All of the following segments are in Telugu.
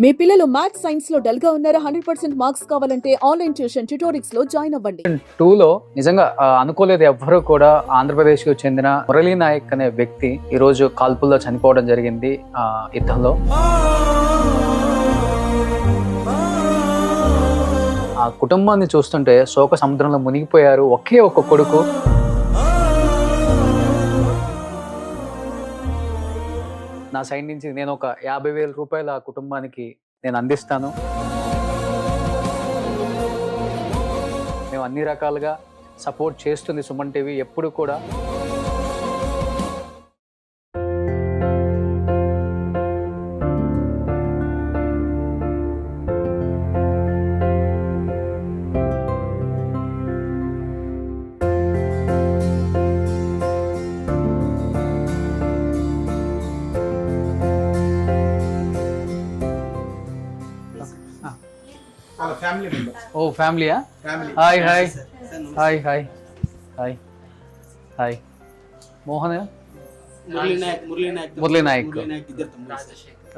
మీ పిల్లలు మ్యాథ్స్ సైన్స్ లో డల్ గా ఉన్నారా? 100% మార్క్స్ కావాలంటే ఆన్లైన్ ట్యూషన్ ట్యుటోరిక్స్ లో జాయిన్ అవ్వండి. 2లో నిజంగా అనుకోలేదు ఎవ్వరూ కూడా. ఆంధ్రప్రదేశ్ కు చెందిన మురళీ నాయక్ అనే వ్యక్తి ఈ రోజు కాల్పుల్లో చనిపోవడం జరిగింది యుద్ధంలో. ఆ కుటుంబాన్ని చూస్తుంటే శోక సముద్రంలో మునిగిపోయారు. ఒకే ఒక కొడుకు. నా సైడ్ నుంచి నేను ఒక 50,000 రూపాయలు ఆ కుటుంబానికి నేను అందిస్తాను. మేము అన్ని రకాలుగా సపోర్ట్ చేస్తుంది సుమన్ టీవీ ఎప్పుడు కూడా. ఓ ఫ్యామిలీయా? Hi hi hi hi hi hi. Mohan Murali Nayak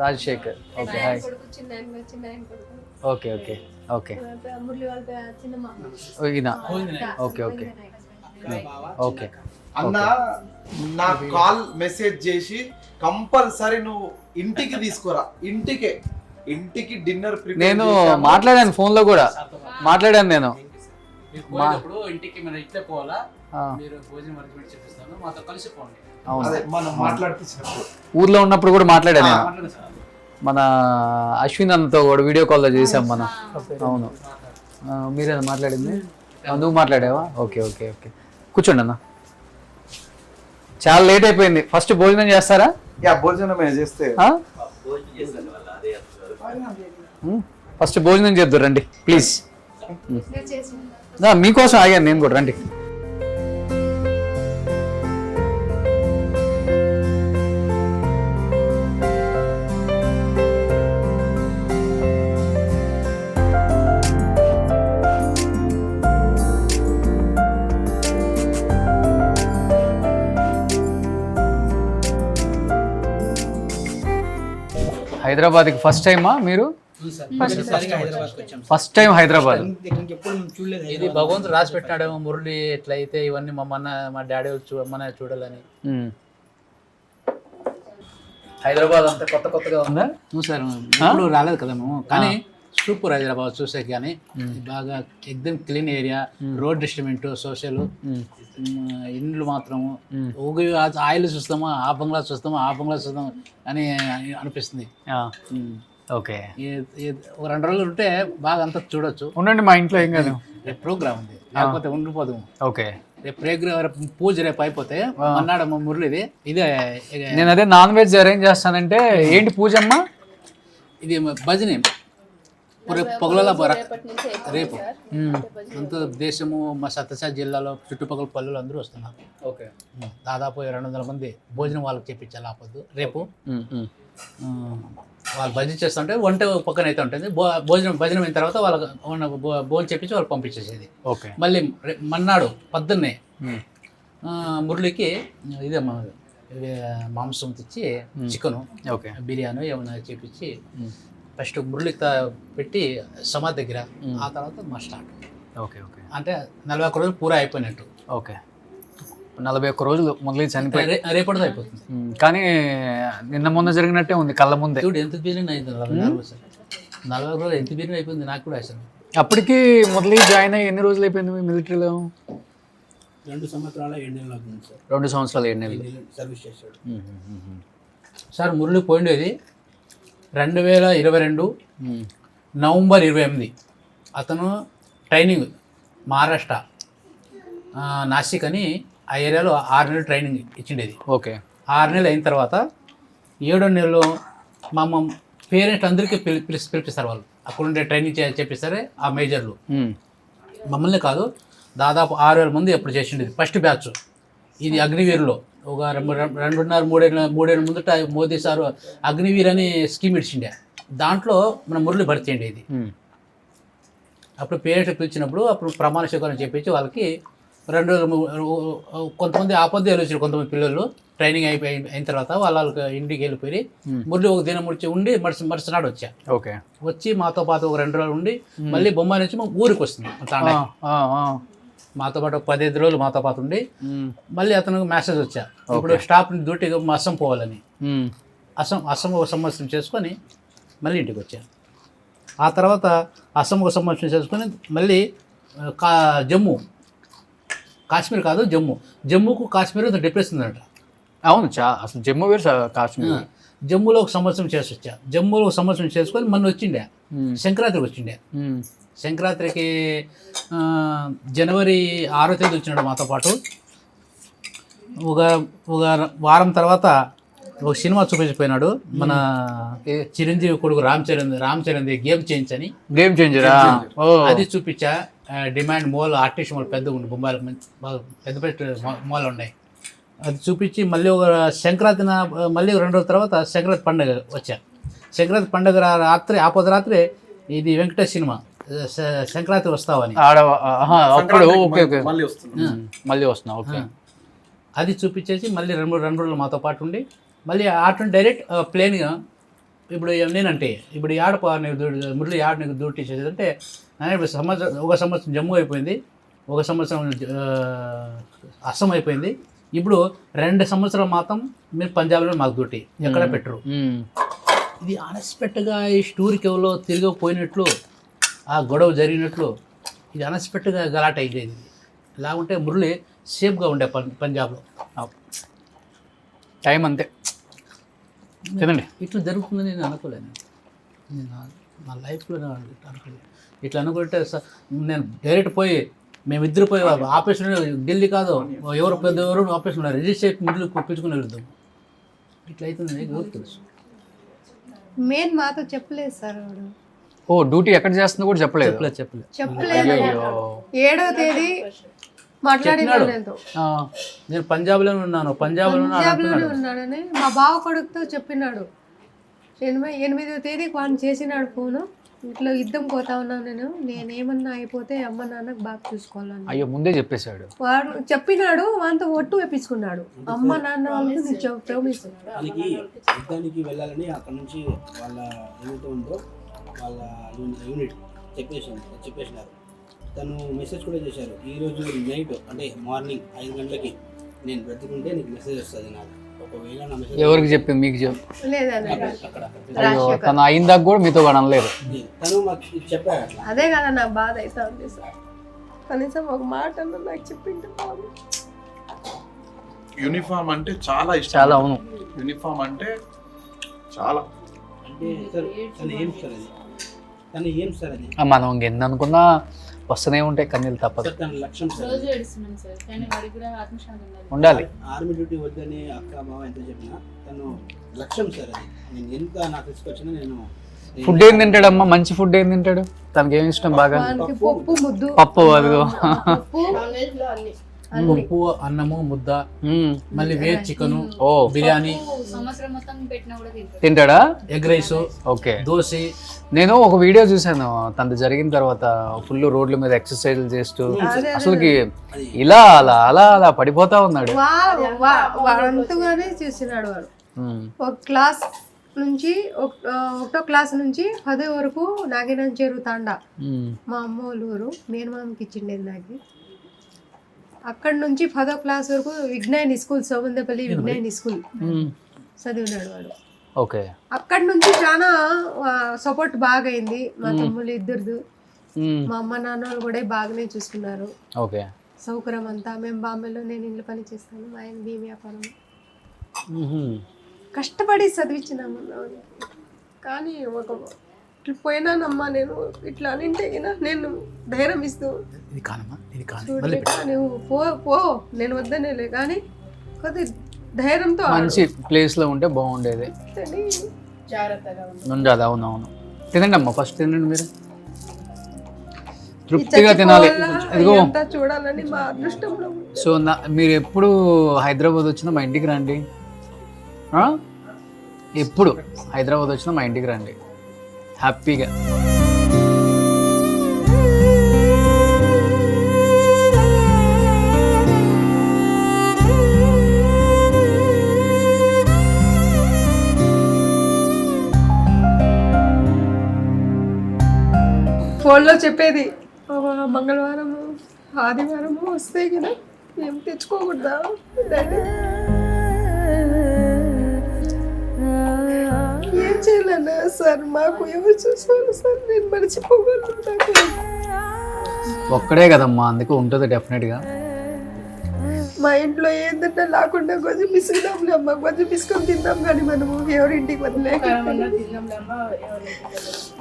Rajasekhar. Okay hi. Okay okay okay ఈయన. Okay okay okay. అన్న నాకు కాల్ మెసేజ్ చేసి కంపల్సరీ నువ్వు ఇంటికి తీసుకురా, ఇంటికి డిన్నర్ నేను మాట్లాడాను, ఫోన్ లో కూడా మాట్లాడాను నేను. ఇంటికి మనం ఇట్లే పోవాలా, మీరు భోజనం అరేంజ్మెంట్ చేపిస్తాను, మాతో కలిసి పోండి. మనం మాట్లాడుతున్నప్పుడు ఊర్లో ఉన్నప్పుడు కూడా మాట్లాడాను నేను. మన అశ్విన్ అన్నతో కూడా వీడియో కాల్లో చేసాం మనం. అవును, మీరేనా మాట్లాడింది? నువ్వు మాట్లాడావా? Okay okay okay. కూర్చోండి అన్న, చాలా లేట్ అయిపోయింది. ఫస్ట్ భోజనం చేస్తారా? భోజనం చేస్తే ఫస్ట్ భోజనం చేద్దాం రండి ప్లీజ్. మీకోసం ఆగాను నేను కూడా, రండి. హైదరాబాద్కి ఫస్ట్ టైమా మీరు? First time Hyderabad. ఇది భగవంతుడు రాసి పెట్టినాడేమో, మురళి ఎట్లయితే ఇవన్నీ మా డాడీ మన చూడాలని. హైదరాబాద్ అంతా కొత్తగా ఉందా? సార్ ఇప్పుడు రాలేదు కదా మేము, కానీ సూపర్ హైదరాబాద్ చూసే. కానీ బాగా ఎక్దమ్ clean area, road distribute, social, ఇండ్లు మాత్రము ఆయిల్ చూస్తామా, ఆ బంగ్లా చూస్తాం అని అనిపిస్తుంది. ఓకే, ఒక 2 రోజులు ఉంటే బాగా అంతా చూడొచ్చు. ఉండండి, మా ఇంట్లో ఏం కాదు. రేపు ప్రోగ్రామ్ ఉంది, లేకపోతే ఉండిపోదాము. ఓకే, రేపు పూజ రేపు అయిపోతే అన్నాడు మురళిది. ఇదే నేను అదే నాన్ వెజ్ అరేంజ్ చేస్తానంటే. ఏంటి పూజ అమ్మా? ఇది భజని పొగల రేపు అంత దేశము, మా సత్యసాయి జిల్లాలో చుట్టుపక్కల పల్లెలు అందరూ వస్తున్నారు. ఓకే, దాదాపు 200 మంది భోజనం వాళ్ళకి చేపించాలి. ఆపొద్దు రేపు వాళ్ళు భజన చేస్తుంటే వంట పక్కన అయితే ఉంటుంది. భజనం అయిన తర్వాత వాళ్ళకి భోజనం చేపించి వాళ్ళు పంపించేసేది. ఓకే, మళ్ళీ మన్నాడు పొద్దున్నే మురళికి ఇదే మాంసం తెచ్చి చికెను, ఓకే, బిర్యానీ ఏమైనా చేపించి ఫస్ట్ మురళికి పెట్టి సమాధి దగ్గర, ఆ తర్వాత మా స్టార్ట్. ఓకే ఓకే, అంటే 41 రోజులు పూరా అయిపోయినట్టు. ఓకే, 41 రోజులు మురళి చనిపోయి రేపటితో అయిపోతుంది. కానీ నిన్న మొన్న జరిగినట్టే ఉంది కళ్ళ ముందే. చూడు ఎంత బిర్యానీ అయింది. 40 రోజులు ఎంత బిర్యానీ అయిపోయింది నాకు కూడా అసలు. అప్పటికి మురళి జాయిన్ అయ్యి ఎన్ని రోజులు అయిపోయింది మిలిటరీలో? 2 సంవత్సరాల 7 నెలలు అవుతుంది సార్. 2 సంవత్సరాలు 7 నెలలు సర్వీస్ చేశాడు సార్. మురళి పోయిండేది 2022 నవంబర్ 28. అతను ట్రైనింగ్ మహారాష్ట్ర నాసిక్ అని ఆ ఏరియాలో 6 నెలలు ట్రైనింగ్ ఇచ్చిండేది. ఓకే, 6 నెలలు అయిన తర్వాత 7వ నెలలో మా పేరెంట్స్ అందరికీ పిలిపిస్తారు. వాళ్ళు అక్కడ ఉండే ట్రైనింగ్ చేపిస్తారు ఆ మేజర్లు. మమ్మల్ని కాదు, దాదాపు 6,000 మంది ఎప్పుడు చేసిండేది ఫస్ట్ బ్యాచ్. ఇది అగ్నివీరులో ఒక 2.5-3 ముందట మోదీ సారు అగ్నివీర్ అని స్కీమ్ ఇచ్చిండే. దాంట్లో మన మురళి భర్తీ అండి ఇది. అప్పుడు పేరెంట్స్ పిలిచినప్పుడు అప్పుడు ప్రమాణ స్వీకారం చేపించి వాళ్ళకి 2 రోజులు కొంతమంది ఆపద్యాలు వచ్చారు, కొంతమంది పిల్లలు ట్రైనింగ్ అయిన తర్వాత వాళ్ళకి ఇంటికి వెళ్ళిపోయి మురళి ఒక దినం ఉండి మరుసనాడు వచ్చా. ఓకే. వచ్చి మాతో పాటు ఒక 2 రోజులు ఉండి మళ్ళీ బొమ్మాయి నుంచి ఊరికి వస్తుంది తాండా. మాతో పాటు 15 రోజులు మాతో పాటు ఉండి మళ్ళీ అతనికి మెసేజ్ వచ్చా, ఇప్పుడు స్టాప్ డ్యూటీగా అస్సం పోవాలని. అస్సం ఒక సంవత్సరం చేసుకొని మళ్ళీ ఇంటికి వచ్చాను. ఆ తర్వాత అస్సం ఒక సంవత్సరం చేసుకొని మళ్ళీ జమ్మూ, కాశ్మీర్ కాదు జమ్మూకు కాశ్మీర్ డిఫరెన్స్ ఉందట. అవును, అసలు జమ్మూ వేరు కాశ్మీర్. జమ్మూలో ఒక సంవత్సరం చేసి వచ్చా. జమ్మూలో ఒక సంవత్సరం చేసుకొని మొన్న వచ్చిండే సంక్రాంతికి వచ్చిండే. సంక్రాంతికి జనవరి 6వ తేదీ వచ్చినాడు మాతో పాటు. ఒక వారం తర్వాత ఒక సినిమా చూపించిపోయినాడు, మన చిరంజీవి కొడుకు రామ్ చరణ్ గేమ్ చేంజ్ అని. గేమ్ చేంజరా? అది చూపించా. డిమాండ్ మాల్, ఆర్టిస్ట్ మాల్ పెద్దగా ఉంది బొంబాయిలో, పెద్ద మాల్ ఉన్నాయి. అది చూపించి మళ్ళీ ఒక సంక్రాంతి మళ్ళీ 2 రోజుల తర్వాత సంక్రాంతి పండుగ వచ్చా. సంక్రాంతి పండుగ రాత్రి రాత్రి ఇది వెంకటేష్ సినిమా సంక్రాంతి వస్తావని మళ్ళీ వస్తున్నా. ఓకే. అది చూపించేసి మళ్ళీ 2 రోజులు మాతో పాటు ఉండి మళ్ళీ ఆట డైరెక్ట్ ప్లేన్గా. ఇప్పుడు నేనంటే ఇప్పుడు మురళి నీకు డ్యూటీ చేసేదంటే ఒక సంవత్సరం జమ్మూ అయిపోయింది, ఒక సంవత్సరం అస్సాం అయిపోయింది. ఇప్పుడు 2 సంవత్సరాలు మాత్రం మీరు పంజాబ్లో మాకు డ్యూటీ, ఎక్కడ పెట్టరు. ఇది అన్ఎక్స్పెక్ట్గా ఈ స్టోరీకి ఎవరో తిరిగిపోయినట్లు, ఆ గొడవ జరిగినట్లు, ఇది అన్ఎక్స్పెక్ట్గా గలాట అయ్యేది. లేకుంటే మురళి సేఫ్గా ఉండే పంజాబ్లో. టైం అంతే. తినండి. ఇట్లా జరుగుతుందని నేను అనుకోలేను. నా లైఫ్లో అనుకోలేదు. ఇట్లా అనుకుంటే నేను డైరెక్ట్ పోయి మేమిద్దరు పోయి ఆపరేషన్ ఢిల్లీ కాదు ఎవరు ఆపరేషన్ రిజిస్టర్ మిడిల్ పిలుచుకుని వెళ్తాం. ఇట్లా అవుతుంది ఎవరు తెలుసు. మెయిన్ మాతో చెప్పలేదు సార్ వాడు. ఓ డ్యూటీ ఎక్కడ చేస్తుందో కూడా చెప్పలేదు. 7వ తేదీ మాట్లాడినాడు. నేను పంజాబ్లోనే ఉన్నాను, పంజాబ్లోనే ఉన్నాడని మా బావ కొడుకుతో చెప్పినాడు. 8వ తేదీకి వాడిని చేసినాడు ఫోను. ఇట్లా యుద్ధం పోతా ఉన్నాను నేనేమన్నా అయిపోతే అమ్మ నాన్నకు బాగా చూసుకోవాలని. అయ్యో ముందే చెప్పేశాడు. వాడు చెప్పినాడు, వాంతో ఒట్టు వేపించుకున్నాడు. అమ్మ నాన్న వాళ్ళకి దానికి యుద్ధానికి వెళ్ళాలని అక్కడ నుంచి వాళ్ళ ఏమైతే ఉందో వాళ్ళ యూనిట్ చెప్పేసినారు. తను మెసేజ్ కూడా చేశారు, ఈరోజు నైట్ అంటే మార్నింగ్ 5 గంటలకి నేను బ్రతికుంటే నీకు మెసేజ్ వస్తుంది నాకు. ఒకవేళ నా మెసేజ్ ఎవరికి చెప్పింది? మీకు అక్కడ తను అయిందాక కూడా మీతో అనలేదు. తను మాకు చెప్పాడు అట్లా. అదే కదా నాకు బాధ అవుతా ఉంది సార్. కనీసం ఒక మాట నాకు చెప్పింటే బాగు. యూనిఫామ్ అంటే చాలా ఇష్టం. చాలా. అవును, యూనిఫామ్ అంటే చాలా. అంటే సార్ తను ఏం సార్ అది, తను ఏం సార్ అది మనం ఎన్ని అనుకున్నా వస్తూనే ఉంటాయి కన్నీళ్ళు, తప్పదు. సార్ తన లక్ష్యం సార్ ఉండాలి. ఆర్మీ డ్యూటీ వద్దని అక్క బావ ఎంత చెప్పినా తను లక్ష్యం సార్ అది. నేను ఎంత నాకు తీసుకొచ్చినా నేను. ఫుడ్ ఏం తింటాడమ్మా? మంచి ఫుడ్ ఏం తింటాడు? తనకి ఏమి ఇష్టం బాగా? పప్పు ముద్దు, పప్పు, అదిగో పప్పు, అన్నము, ముద్ద, మళ్ళీ వేజ్ చికెన్, బిర్యానీ తింటాడా? Egg rice, okay, dosa. నేను ఒక వీడియో చూసాను తనది జరిగిన తర్వాత, ఫుల్ రోడ్ల మీద ఎక్సర్సైజ్ చేస్తూ అసలుకి ఇలా అలా అలా అలా పడిపోతా ఉన్నాడు. వాడంతగానే చేసినాడు వాడు. ఒక క్లాస్ నుంచి 1వ క్లాస్ నుంచి 10 వరకు నాగినంచేరు తాండా మా అమ్మ వాళ్ళ ఊరు, మేనమామకి ఇచ్చిండేది నాకు. అక్కడ నుంచి 10వ క్లాస్ వరకు విజ్ఞాన్ స్కూల్, సోమందపల్లి విజ్ఞాన్ స్కూల్ చదివినాడు వాడు. ఓకే. అక్కడ నుంచి చాలా సపోర్ట్ బాగా అయింది. మా తమ్ముళ్ళు ఇద్దరు, మా అమ్మ నాన్న వాళ్ళు కూడా బాగానే చూసుకున్నారు. ఓకే. సౌకర్యం అంతా. మేము బాంబేలో నేను ఇల్లు పని చేస్తాను, మా ఆయన భీమ్ వ్యాపారం. కష్టపడి చదివించినాము. కానీ ఒక పోయినానమ్మా నేను ఇట్లా అనింటే నేను ధైర్యం ఇస్తూ నువ్వు పో నేను వద్దనేలే, కానీ కొద్ది ధైర్యంతో మంచి ప్లేస్ లో ఉంటే బాగుండేది. ఉండాలి. అవునవును. తినండి అమ్మా, ఫస్ట్ తినండి మీరు, తృప్తిగా తినాలి. ఇదిగో చూడాలని మా అదృష్టంలో. సో మీరు ఎప్పుడు హైదరాబాద్ వచ్చినా మా ఇంటికి రండి. ఎప్పుడు హైదరాబాద్ వచ్చినా మా ఇంటికి రండి హ్యాపీగా. ఫోన్లో చెప్పేది మంగళవారం ఆదివారం వస్తాయి కదా మేము తెచ్చుకోకూడదా డాడీ? ఏం చేయాలన్నా సార్ మాకు ఎవరు చూసుకోవాలి సార్, నేను మర్చిపోగలను. ఒక్కడే కదమ్మా, అందుకే ఉంటుంది డెఫినెట్గా. మా ఇంట్లో ఏంటంటే లేకుండా కొంచెం పిసుకుదాంలే అమ్మ, కొంచెం పిసుకొని తిందాం కానీ మనము ఎవరింటికి వదిలేక.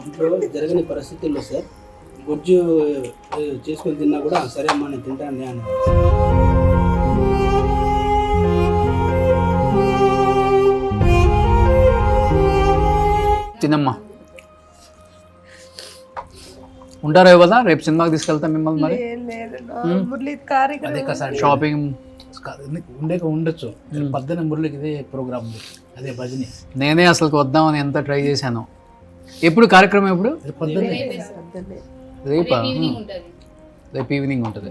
ఇంట్లో జరగని పరిస్థితుల్లో సార్ గొజ్జు చేసుకొని తిన్నా కూడా సరే అమ్మా నేను తింటాను అని. తినమ్మా. ఉంటారా కదా రేపు సినిమాకి తీసుకెళ్తాం మిమ్మల్ని మరి. ఏం లేదు మురళి కార్యక్రమం అదే కదా షాపింగ్ ఉండొచ్చు. పద్దెన మురళికి ఇదే ప్రోగ్రామ్ ఉంది, అదే భజని. నేనే అసలు వద్దామని ఎంత ట్రై చేశాను. ఎప్పుడు కార్యక్రమం ఎప్పుడు? పొద్దున్నే రేపా? రేపు ఈవినింగ్ ఉంటుంది.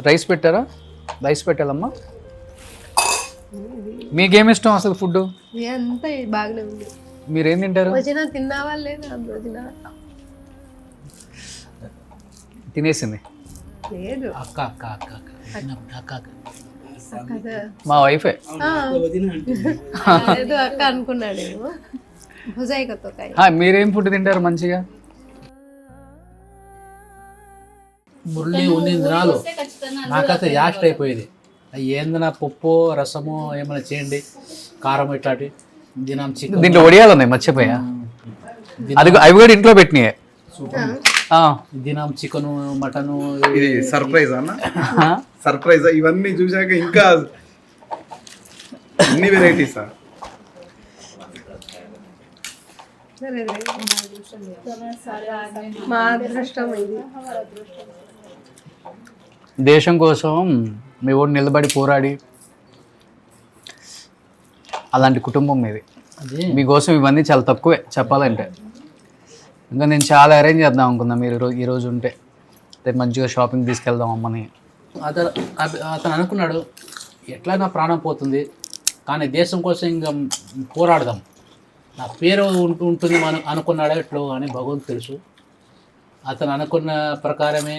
రైస్ పెట్టారా? రైస్ పెట్టాలమ్మా. మీకేమి ఇష్టం అసలు ఫుడ్? అంతా బాగానే ఉంది. మీరేం తింటారు? వచ్చినా తిన్నావా లేదా? రోజున తినేసింది లేదు అక్క అక్క అక్క అక్క అక్క అక్క కదా. మా వైఫే. వదిన అంటే ఏదో అక్క అనుకున్నాడేమో. భుజాయికతో కాయ. మీరేం ఫుడ్ తింటారు మంచిగా? మురళి ఉన్ని దినాలు నాకైతే యాస్ట్ అయిపోయేది. ఏందన్నా పప్పు రసము ఏమైనా చేయండి, కారం ఇట్లాంటి దినం చికెన్. దీంట్లో వడియాలు ఉన్నాయి, మర్చిపోయా. అది అవి కూడా ఇంట్లో పెట్టినాయే. దినం చికెను మటను. ఇది సర్ప్రైజ్ అన్న, సర్ప్రైజ్. ఇవన్నీ చూసాక ఇంకా అన్ని వెరైటీస్. మా అదృష్టం ఇది. దేశం కోసం మీ ఊరు నిలబడి పోరాడి అలాంటి కుటుంబం మీది. మీకోసం ఇవన్నీ చాలా తక్కువే చెప్పాలంటే. ఇంకా నేను చాలా అరేంజ్ చేద్దాం అనుకున్నా మీరు ఈరోజు ఉంటే. రేపు మంచిగా షాపింగ్ తీసుకెళ్దాం అమ్మని. అతను అనుకున్నాడు ఎట్లా నా ప్రాణం పోతుంది కానీ దేశం కోసం ఇంకా పోరాడదాం, నా పేరు ఉంటుంది అనుకున్నాడో ఎట్లో అని భగవంతుడు తెలుసు. అతను అనుకున్న ప్రకారమే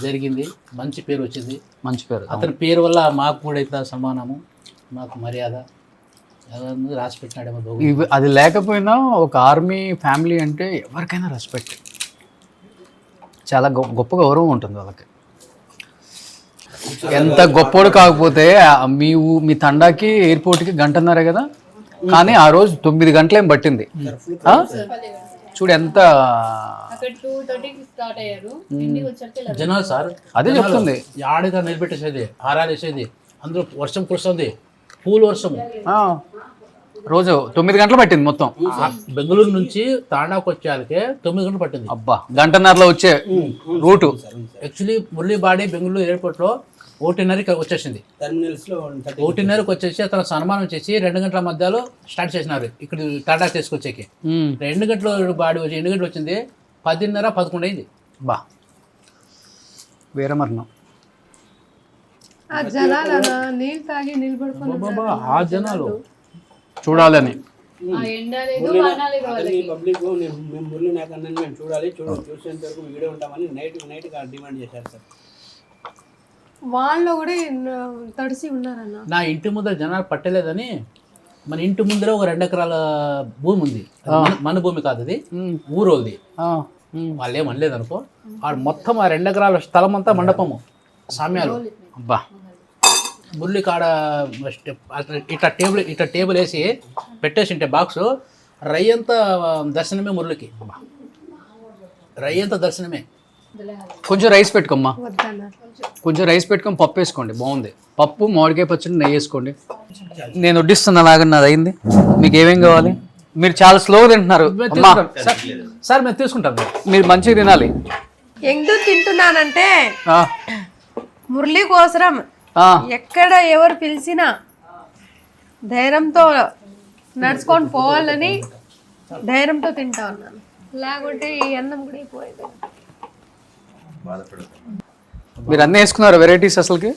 జరిగింది, మంచి పేరు వచ్చింది. మంచి పేరు. అతని పేరు వల్ల మాకు కూడా ఇంత సమానము, మాకు మర్యాద రాసి పెట్టినాడేమో భగవంతుడు. అది లేకపోయినా ఒక ఆర్మీ ఫ్యామిలీ అంటే ఎవరికైనా రెస్పెక్ట్, చాలా గొప్ప గౌరవం ఉంటుంది వాళ్ళకి. ఎంత గొప్పోడు కాకపోతే మీ తండాకి ఎయిర్పోర్ట్కి 1.5 గంట కదా, కానీ ఆ రోజు 9 గంటలేం పట్టింది. చూడు ఎంత జనాలు సార్. అదే చెప్తుంది. ఆడగా నిలబెట్టేసేది, హారాలు వేసేది, అందులో వర్షం కురుస్తుంది, పూల వర్షము. రోజు 9 గంటలు పట్టింది మొత్తం. బెంగళూరు నుంచి తాండాకు వచ్చేయాలకే 9 గంటలు పట్టింది. అబ్బా, 1.5 గంటలో వచ్చే రూటు. యాక్చువల్లీ మురళీబాడి బెంగళూరు ఎయిర్పోర్ట్లో 1:30కి వచ్చేసింది. టెర్మినల్స్లో 1:30కి వచ్చేసి అతను సన్మానం చేసి 2 గంటల మధ్యలో స్టార్ట్ చేసినారు ఇక్కడ టాటా తీసుకొచ్చేకి. 2 గంటలు బాడీ వచ్చి 2 గంటలు వచ్చింది, 10:30, 11 అయింది. బా వీరమరణం. ఆ జనాలు నీళ్ళు తాగి నిలబడుకుని ఆ జనాలు చూడాలని పబ్లిక్ మేము మురళి నాయక్ అన్నని మేము చూసేంత వరకు వీడియో ఉంటామని నైట్ డిమాండ్ చేశారు సార్. వాళ్ళు కూడా తడిసి ఉన్నారన్న. నా ఇంటి ముందర జనాలు పట్టలేదని మన ఇంటి ముందర ఒక 2 ఎకరాల భూమి ఉంది. మన భూమి కాదు, అది ఊరోది. వాళ్ళు ఏమనలేదు అనుకో. ఆడ మొత్తం ఆ 2 ఎకరాల స్థలం అంతా మండపము, సామ్యాలు. అబ్బా, మురళి కాడ ఇట్లా టేబుల్ వేసి పెట్టేసింటే బాక్సు, రయ్యంతా దర్శనమే మురళికి, రయ్యంతా దర్శనమే. కొంచెం రైస్ పెట్టుకోమ్మా, వద్దన్న. కొంచెం రైస్ పెట్టుకొని పప్పు వేసుకోండి, బాగుంది. పప్పు, మామిడికాయ పచ్చడి, నెయ్యి వేసుకోండి. నేను వడ్డిస్తున్నా, లాగా నాది అయింది. మీకు ఏమేం కావాలి? మీరు చాలా స్లో తింటున్నారు అమ్మా. సార్ మేము తీసుకుంటాం. మీరు మంచిగా తినాలి. ఎందుకు తింటున్నానంటే ఆ, మురళి కోసరం ఆ, ఎక్కడ ఎవరు పిలిచినా ధైర్యంతో నడుచుకొని పోవాలని ధైర్యంతో తింటా ఉన్నాను. లేకుంటే ఈ అన్నం కూడా అయిపోయేది. మీరు అన్నీ వేసుకున్నారు వెరైటీస్ అసలుకి?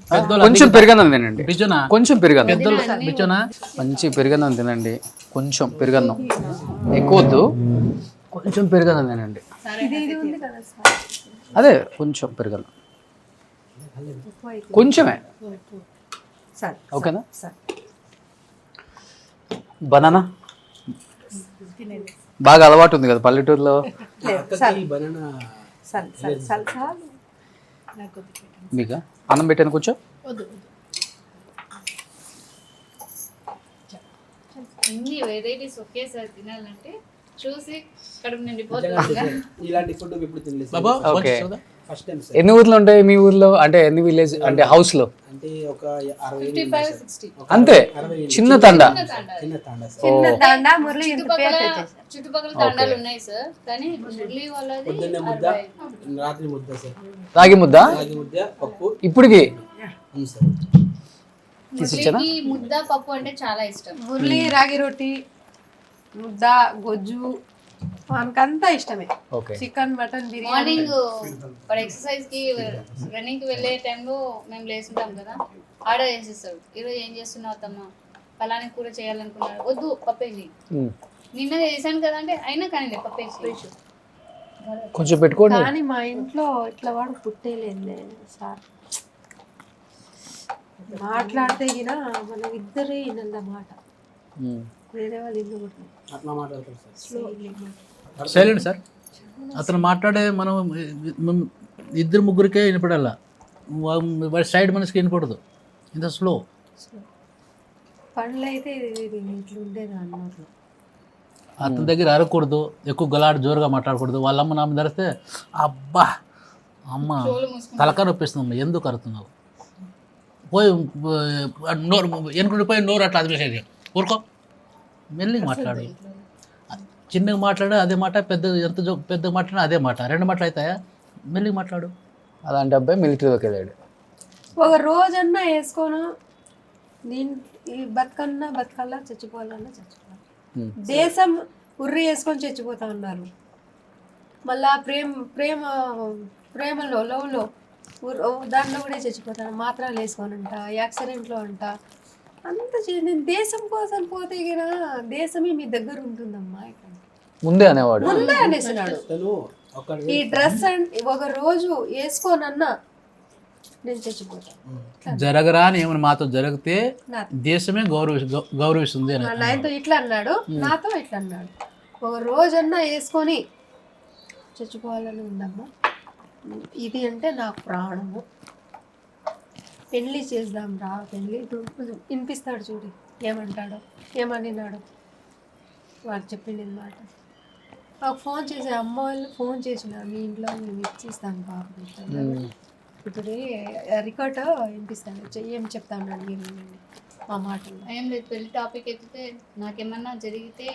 పెద్దోళ్ళు కొంచెం పెరుగన్నం తినండి, బిజునా కొంచెం పెరుగన్నం, పెద్దోళ్ళు బిజునా మంచి పెరుగన్నం తినండి, కొంచెం పెరుగన్నం, ఎక్కువ వద్దు, కొంచెం పెరుగన్నం తినండి. ఇది ఉంది కదా సార్, అదే కొంచెం పెరుగన్నం, కొంచెమే, సార్ ఓకేనా? సార్ బనానా బాగా అలవాటు ఉంది కదా పల్లెటూరులో. అక్కకి banana sir sir sir sir మీకు అన్నం పెట్టాను కొంచెం. అన్ని వెరైటీస్ ఒకేసారి తినాలంటే చూసి కడుపు నిండిపోతుంది. ఇలాంటి ఫుడ్ ఎప్పుడు తినలేదు బాబా ఓకే. First time sir. ఎన్ని ఊర్లు ఉంటాయి మీ ఊర్లో, అంటే ఎన్ని విలేజ్ అంటే హౌస్ లో? అంటే ఒక 60 55-60 అంతే, చిన్న తండా. చిన్న తాండా సార్. చిన్న తాండా మురళి ఇంత పేరు చుట్టుపక్కల తెచ్చేసారు. చుట్టుపక్కల తండాలు ఉన్నాయి సార్, కానీ మురళి వాళ్ళది పొద్దున్నే ముద్ద, రాత్రి ముద్ద సార్. రాగి ముద్ద రాగి ముద్ద, పప్పు. ఇప్పటికి అవును సార్. తీసిచ్చానా? మురళికి ముద్ద పప్పు అంటే చాలా ఇష్టం. మురళి రాగి రొట్టి, ముద్ద, గొజ్జు మనకంతా ఇష్టమే. Okay. Chicken, mutton, biryani. Morning వాడు ఎక్సర్సైజ్ కి రన్నింగ్ కి వెళ్ళే టైంలో మేము లేస్తుంటాం కదా, ఆర్డర్ చేసేస్తాడు. ఈరోజు ఏం చేస్తున్నావు అత్తమ్మ, పలాని కూర చేయాలనుకున్నాడు, వద్దు పప్పేసి, నిన్న చేశాను కదా అంటే అయినా కానీ పప్పేసి. కొంచెం పెట్టుకోండి. కానీ మా ఇంట్లో ఇట్లా వాడు పుట్టేలేదు సార్. మాట్లాడితే గిన మనం ఇద్దరే వినంద మాట, వేరే వాళ్ళు ఇల్లు కూడా అట్లా మాట్లాడతారు సార్. Slow silent sir. అతను మాట్లాడే మనం ఇద్దరు ముగ్గురికే వినపడాల, వాడి సైడ్ మనిషికి వినపడదు, ఇంత స్లో. పనులు అయితే ఇంట్లో ఉండేది అన్నట్లు. అతని దగ్గర అరగకూడదు, ఎక్కువ గలాడు జోరుగా మాట్లాడకూడదు. వాళ్ళమ్మ నామ ధరిస్తే అబ్బా అమ్మ తలకా నొప్పిస్తుంది, ఎందుకు అరుతున్నావు, పోయి నోరు వెనుకుండి పోయి నోరు అట్లా అదిపేసేది, ఊరుకో, మెల్లిగా మాట్లాడు. చిన్నగా మాట్లాడే అదే మాట, పెద్దగా మాట్లాడినా అదే మాట, రెండు మాటలు అవుతాయా? మెల్లిగా మాట్లాడు. అలాంటి అబ్బాయి మిలిటరీలోకి వెళ్ళాడు. ఒక రోజన్నా వేసుకోను, నేను ఈ బతకాలా చచ్చిపోవాలన్నా చచ్చిపోవాలి. దేశం ఉర్రి వేసుకొని చచ్చిపోతా ఉన్నారు. మళ్ళా ప్రేమలో లవ్లో దాంట్లో కూడా చచ్చిపోతాను. మాత్రాలు వేసుకోనంట, యాక్సిడెంట్లో అంట, అంత నేను దేశం కోసం పోతే గిన దేశమే మీ దగ్గర ఉంటుందమ్మా. ముందే అనేవాడు, ముందే అనేసినాడు. తను ఒక ఈ డ్రెస్ ఒక రోజు వేసుకోనన్నా నేను చచ్చిపోతాను. జరగరా అని ఏమైనా మాతో జరిగితే నాతో. దేశమే గౌరవిస్తుంది అని. మా నాయనతో ఇట్లా అన్నాడు, నాతో ఇట్లా అన్నాడు. ఒక రోజన్నా వేసుకొని చచ్చిపోవాలని ఉందమ్మా. ఇది అంటే నాకు ప్రాణము. పెళ్ళి చేద్దాం రా, పెళ్ళి ఇప్పుడు వినిపిస్తాడు చూడు ఏమంటాడో, ఏమనినాడు వాడు చెప్పింది మాట. నాకు ఫోన్ చేసి అమ్మ వాళ్ళు ఫోన్ చేసిన, మీ ఇంట్లో మేము ఇచ్చిస్తాను పాపం, ఇప్పుడు రికార్డ్ వినిపిస్తాను, ఏం చెప్తాను నేను మా మాటలు. ఏం లేదు, పెళ్లి టాపిక్ ఎత్తితే నాకేమన్నా జరిగితే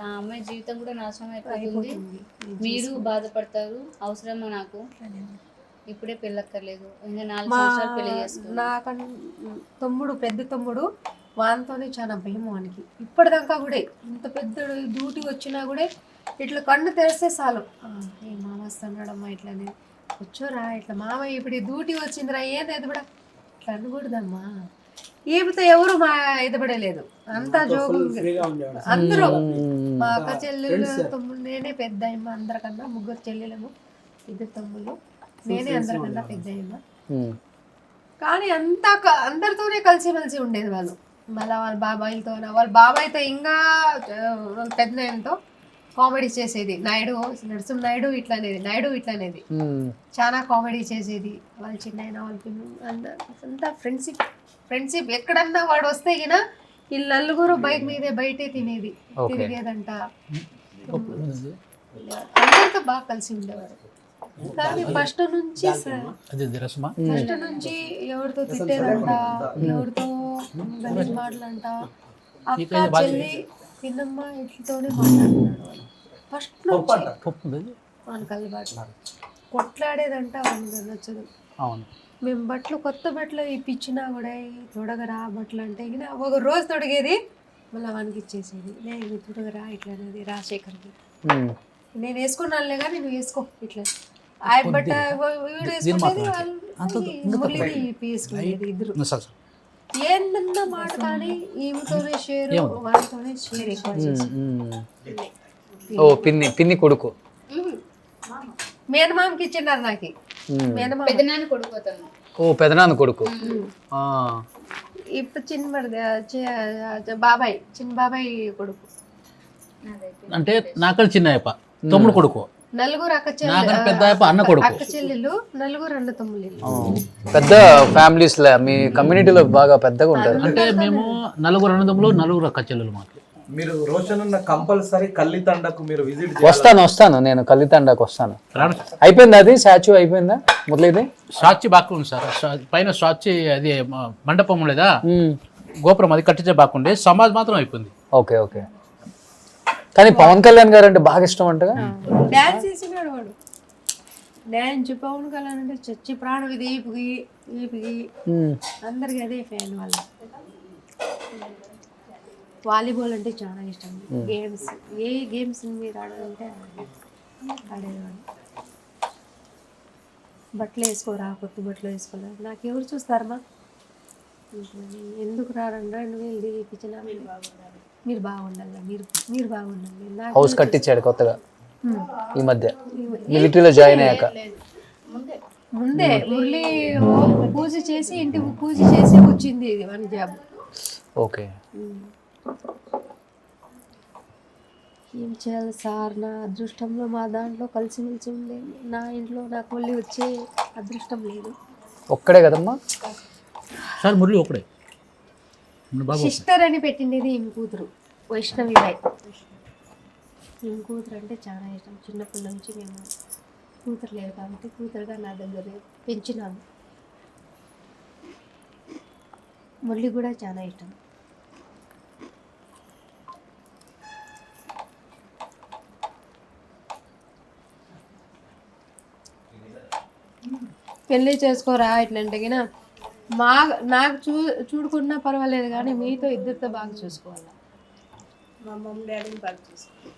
ఆ అమ్మాయి జీవితం కూడా నాశనం అయిపోతుంది, మీరు బాధపడతారు. అవసరమా నాకు, ఇప్పుడే పెళ్ళక్కర్లేదు, ఇంకా 4 సంవత్సరాలు పెళ్లి చేసుకోవాలి. నాకన్నా తమ్ముడు, పెద్ద తమ్ముడు, వానితోనే చాలా భయం వానికి ఇప్పటిదాకా కూడా. ఇంత పెద్ద డ్యూటీ వచ్చినా కూడా ఇట్లా కన్ను తెరిస్తే చాలు, ఏ మామ వస్తున్నాడమ్మా ఇట్లానే, కూర్చోరా ఇట్లా మామ ఇప్పుడు డ్యూటీ వచ్చిందిరా, ఏది ఎదబడా ఇట్లా అనకూడదమ్మా. ఈమెతో ఎవరు మా ఎదబడలేదు, అంతా జోగు. ఫ్రీగా ఉండేవాడు. అందరూ మా అక్క చెల్లెలు, తమ్ముడు, నేనే పెద్ద అయ్యమ్మ అందరికన్నా. 3 చెల్లెలము, 2 తమ్ముళ్ళు, నేనే అందరికన్నా పెద్ద అయ్యమ్మ. కానీ అంతా అందరితోనే కలిసిమెలిసి ఉండేది వాళ్ళు. మళ్ళీ వాళ్ళ బాబాయ్తో ఇంకా పెద్ద నాయనతో కామెడీ చేసేది. నరసింహ నాయుడు ఇట్లనేది చాలా కామెడీ చేసేది. వాళ్ళ చిన్న వాళ్ళ అంతా ఫ్రెండ్షిప్. ఎక్కడన్నా వాడు వస్తే గిన ఈ నలుగురు బైక్ మీదే బయటే తిరిగేదంట. అందరితో బాగా కలిసి ఉండేవారు. కానీ ఫస్ట్ నుంచి ఎవరితో తిట్టేదంట, ఎవరితో గలీజ్ మాటలంట, అక్క చెల్లి పిన్నమ్మ ఇట్లతోనే మాట్లాడుతున్నాడు. ఫస్ట్ నుంచి వాళ్ళకి అలవాటు. కొట్లాడేదంట వాళ్ళకి నచ్చదు. మేము కొత్త బట్టలు ఇప్పించినా కూడా తొడగరా బట్టలు అంటే ఇక ఒక రోజు తొడిగేది, మళ్ళీ వానికి ఇచ్చేసేది. నేను తొడగరా ఇట్లా అనేది రాజశేఖర్కి, నేను వేసుకున్నానులే కానీ నువ్వు వేసుకో ఇట్లా. ఆ బట్ట వీడు వేసుకునేది, వాళ్ళు మురళిది తీసుకునేది ఇద్దరు. సార్ ఏందన్నా మాట కానీ ఈమెతోనే షేర్, వాడితోనే షేర్ ఎక్కువ చేసి. ఓ పిన్ని కొడుకు. మేనమామకి ఇచ్చినారు నాకు. మేనమామ పెద్దనాన్న కొడుకుతాను. ఓ పెదనాన్న కొడుకు. ఆ. ఇప్పుడు బాబాయ్, చిన్న బాబాయ్ కొడుకు. అంటే నాకన్నా చిన్న అయ్యప్ప తమ్ముడు కొడుకు, నలుగురు అక్క నాకన్నా పెద్ద అయ్యప్ప అన్న కొడుకు. అక్క చెల్లెలు, నలుగురు అన్న తమ్ముళ్ళు. పెద్ద ఫ్యామిలీస్ లే మీ కమ్యూనిటీలో బాగా పెద్దగా ఉంటారు. అంటే మేము నలుగురు అన్నదమ్ములు, నలుగురు అక్క చెల్లెలు మాకు. మీరు రోషన్ ఉన్న కంపల్సరీ కల్లితండకు మీరు విజిట్ వస్తాను నేను కల్లితండాకు వస్తాను. రాను. అయిపోయిందా అది స్టాచ్యూ అయిపోయిందా మురళిది? స్వాచ్చి బాగుంది సార్, పైన స్వాచ్చి అది మండపం లేదా గోపురం అది కట్టించే బాగుండే, సమాజ్ మాత్రం అయిపోయింది. ఓకే. కానీ పవన్ కళ్యాణ్ గారు అంటే బాగా ఇష్టం అంటగా. డాన్స్ చేసినాడు వాడు. డాన్స్ పవన్ కళ్యాణ్ అంటే చచ్చి ప్రాణం. ఇది ఈపుకి అందరికి అదే ఫ్యాన్. వాళ్ళ వాలీబాల్ అంటే చాలా ఇష్టం. గేమ్స్, ఏ గేమ్స్ మీరు ఆడాలంటే ఆడేవాడు. బట్టలు వేసుకోరా, కొత్త బట్టలు వేసుకోరా, నాకు ఎవరు చూస్తారమ్మా, ఎందుకు రారండి, 2000 దిగిపించిన మీరు బాగుండాలి, మీరు బాగుండాలి. నాకు హౌస్ కట్టించాడు కొత్తగా ఈ మధ్య మిలిటరీలో జాయిన్ అయ్యాక. ముందే మురళి పూజ చేసి, ఇంటికి పూజ చేసి వచ్చింది ఇది మన జాబ్. ఓకే. ఏం చేయాలి సార్, నా అదృష్టంలో మా దాంట్లో కలిసిమెలిసి ఉండే, నా ఇంట్లో నాకు మళ్ళీ వచ్చే అదృష్టం లేదు. ఒక్కడే కదమ్మా సార్ మురళి ఒకడే. సిస్టర్ అని పెట్టిండేది ఈమె కూతురు వైష్ణవి బాయ్. ఈమె కూతురు అంటే చాలా ఇష్టం. చిన్నప్పటి నుంచి మేము కూతురు లేదు కాబట్టి కూతురుగా నా దగ్గర పెంచినాను. మురళి కూడా చాలా ఇష్టం. పెళ్ళి చేసుకోరా ఇట్లంటే గిన నాకు చూడుకున్నా పర్వాలేదు, కానీ మీతో ఇద్దరితో బాగా చూసుకోవాలి. మా మమ్మీ డాడీని బాగా చూసుకోవాలి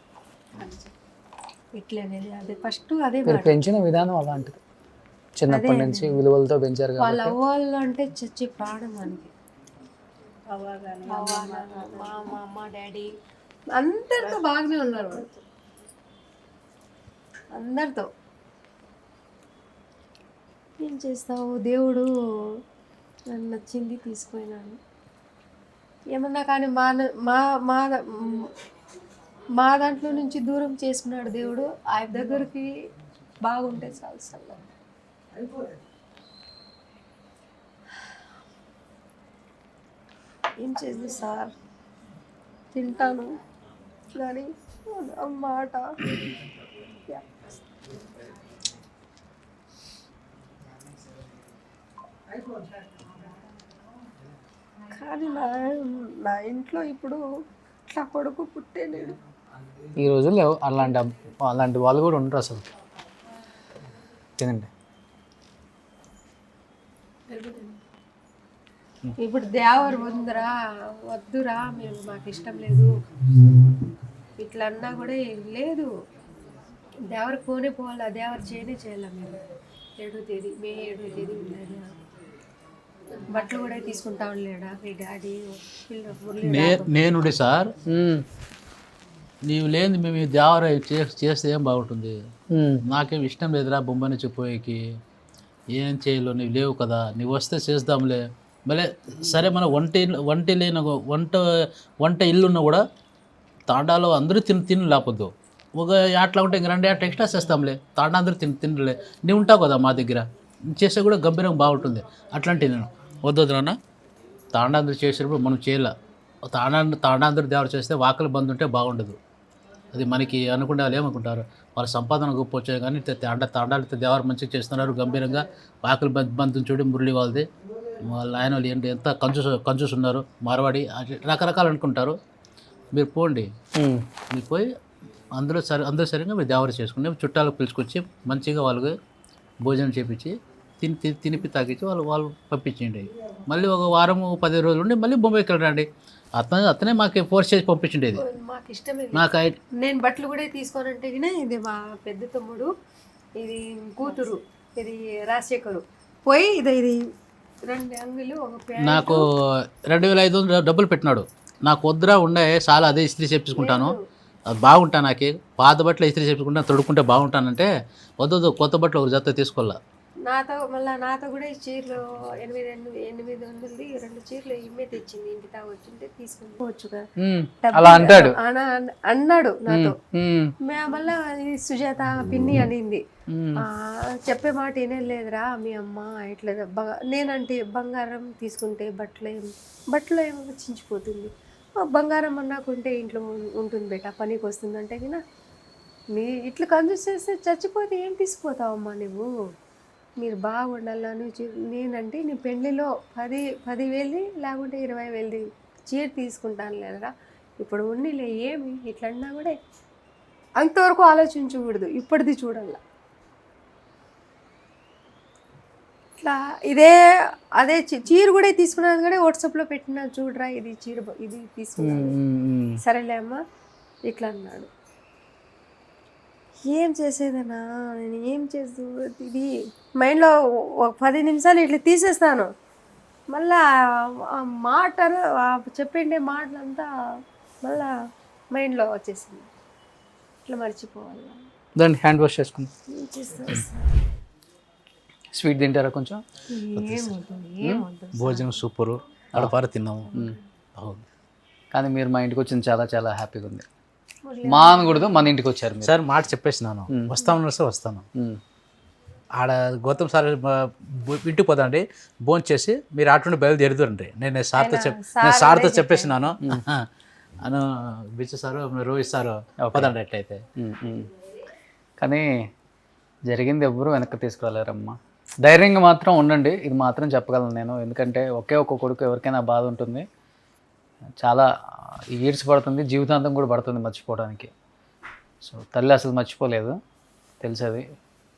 ఇట్లా అనేది. అదే ఫస్ట్ అదే మీరు పెంచిన విధానం అలాంటిది, చిన్నప్పటి నుంచి విలువలతో పెంచారు. వాళ్ళ అవ్వాళ్ళు అంటే చచ్చి ప్రాణం మనకి. మా అమ్మ డాడీ అందరితో బాగానే ఉన్నారు వాళ్ళు, అందరితో. ఏం చేస్తావు, దేవుడు నన్ను నచ్చింది తీసుకున్నాను. ఏమన్నా కానీ మా దాంట్లో నుంచి దూరం చేసుకున్నాడు దేవుడు. ఆయన దగ్గరికి బాగుంటే చాలు సార్. ఏం చేద్ది సార్, తింటాను కానీ మాట కానీ నా ఇంట్లో ఇప్పుడు ఇట్లా కొడుకు పుట్టేలేడు. ఈ రోజుల్లో అలాంటి వాళ్ళు కూడా ఉంటారు అసలు. తినండి. ఇప్పుడు దేవరు వద్దురా, మేము మాకు ఇష్టం లేదు ఇట్లా అన్నా కూడా లేదు. దేవరికి పోనే పోవాలా, దేవరు చేయనే చేయాలా. మేము 7వ తేదీ మే 7వ తేదీ ఉండేది. బట్టలు కూడా తీసుకుంటా ఉండలేడా మీ డాడీ? నేను సార్, నీవు లేని మేము ఈ దేవర చేస్తే ఏం బాగుంటుంది. నాకేం ఇష్టం లేదురా బొమ్మ నుంచి పోయేకి, ఏం చేయలో నీవు లేవు కదా, నీవు వస్తే చేద్దాంలే. మళ్ళీ సరే మన వంట లేని వంట ఇల్లున్నా కూడా తాండాలో అందరూ తిని లేకపోద్దు. ఒక అట్లా ఉంటే ఇంక 2 ఆటలు ఎక్స్ట్రా చేస్తాంలే, తాండా అందరూ తినలే. నీవు ఉంటావు కదా మా దగ్గర, చేస్తే కూడా గంభీరంగా బాగుంటుంది. అట్లాంటివి నేను వద్దు నాన్న, తాండా అందరూ చేసేటప్పుడు మనం చేయాల. తాండా అందరూ దేవర చేస్తే వాకలు బంద్ ఉంటే బాగుండదు. అది మనకి అనుకుంటే వాళ్ళు ఏమనుకుంటారు, వాళ్ళ సంపాదన గొప్ప వచ్చాయి కానీ తాండాలు దేవర మంచిగా చేస్తున్నారు గంభీరంగా. వాకలు బంద్ చూడి మురళి వాళ్ళది, వాళ్ళ ఆయన వాళ్ళు ఏంటి ఎంత కంజూస్ ఉన్నారు, మార్వాడి రకరకాలు అనుకుంటారు. మీరు పోండి, మీరు పోయి అందరూ సరిగ్గా మీరు దేవర చేసుకుని చుట్టాలకు పిలుచుకొచ్చి మంచిగా వాళ్ళకి భోజనం చేపించి తినిపి తాగించి వాళ్ళు పంపించండి. మళ్ళీ ఒక వారం 10 రోజులు ఉండి మళ్ళీ బొంబాయికి వెళ్ళండి. అతనే మాకు ఫోర్స్ చేసి పంపించిండేది. మాకు ఇష్టమే. నాకు నేను బట్టలు కూడా తీసుకోనంటే ఇది మా పెద్ద తమ్ముడు, ఇది కూతురు, ఇది రాజశేఖరు. పోయి ఇది 2 అంగులు ఒక ప్యాంట్ నాకు 2500 డబ్బులు పెట్టినాడు. నాకు వద్దురా ఉండే చాలా అదే ఇస్త్రీ చేపించుకుంటాను, అది బాగుంటా, నాకు పాత బట్టలు ఇస్త్రీ చేపించుకుంటాను, తొడుక్కుంటే బాగుంటానంటే వద్దు కొత్త బట్టలు ఒక జత తీసుకోవాలా. నాతో కూడా ఈ చీరలు 800 2 చీరలు ఇమ్మే తెచ్చింది, ఇంటికి వచ్చింటే తీసుకుని అలా అంటాడు. అన్నాడు నాతో. మళ్ళా ఈ సుజాత పిన్ని అనింది, చెప్పే మాట వినలేదురా మీ అమ్మ ఇట్లా నేనంటే బంగారం తీసుకుంటే బట్టలు ఏమో చించిపోతుంది, బంగారం అన్నాకుంటే ఇంట్లో ఉంటుంది బేట, పనికి వస్తుంది అంటే కదా మీ ఇట్లా కన్ఫ్యూజ్ చేస్తే చచ్చిపోతే ఏం తీసుకుపోతావమ్మా నువ్వు, మీరు బాగుండాలని. నేనంటే నీ పెళ్ళిలో 10,000 లేకుంటే 20,000 చీర తీసుకుంటాను లేదురా, ఇప్పుడు ఉన్నిలే ఏమి ఇట్లా అన్నా కూడా అంతవరకు ఆలోచించకూడదు, ఇప్పటిది చూడాల. ఇట్లా అదే చీర కూడా తీసుకున్నాను కూడా వాట్సాప్లో పెట్టినా చూడరా ఇది చీర ఇది తీసుకున్నాను, సరేలే అమ్మా ఇట్లా అన్నాడు. ఏం చేసేదనా నేను, ఏం చేస్తూ ఇది మైండ్లో ఒక 10 నిమిషాలు ఇట్లా తీసేస్తాను, మళ్ళా ఆ మాటలు చెప్పిండే మాటలంతా మళ్ళా మైండ్లో వచ్చేసింది, ఇట్లా మర్చిపోవాలి. దాన్ని హ్యాండ్ వాష్ చేసుకుందాం. ఏం చేస్తాను, స్వీట్ తింటారా కొంచెం? ఏమవుతుంది భోజనం సూపరు, అడపార తిన్నాము, బాగుంది. కానీ మీరు మా ఇంటికి వచ్చింది చాలా చాలా హ్యాపీగా ఉంది. మా అనకూడదు, మన ఇంటికి వచ్చారు మీరు. సార్ మాట చెప్పేసినాను, వస్తామన్నారు సార్ వస్తాను. ఆడ గౌతమ్ సార్ ఇంటికి పోదాండి, భోజనం చేసి మీరు అటు బయలుదేరుదురండి. నేను సార్తో చెప్పేసినాను అను, బిచ్చు సారు రోహిత్ సారు పదండి ఎట్లయితే. కానీ జరిగింది ఎవ్వరూ వెనక్కి తీసుకురాలేరమ్మా. ధైర్యంగా మాత్రం ఉండండి, ఇది మాత్రం చెప్పగలను నేను. ఎందుకంటే ఒకే ఒక్క కొడుకు, ఎవరికైనా బాధ ఉంటుంది, చాలా ఈడ్స్ పడుతుంది, జీవితాంతం కూడా పడుతుంది మర్చిపోవడానికి. సో తల్లి అసలు మర్చిపోలేదు, తెలిసేది.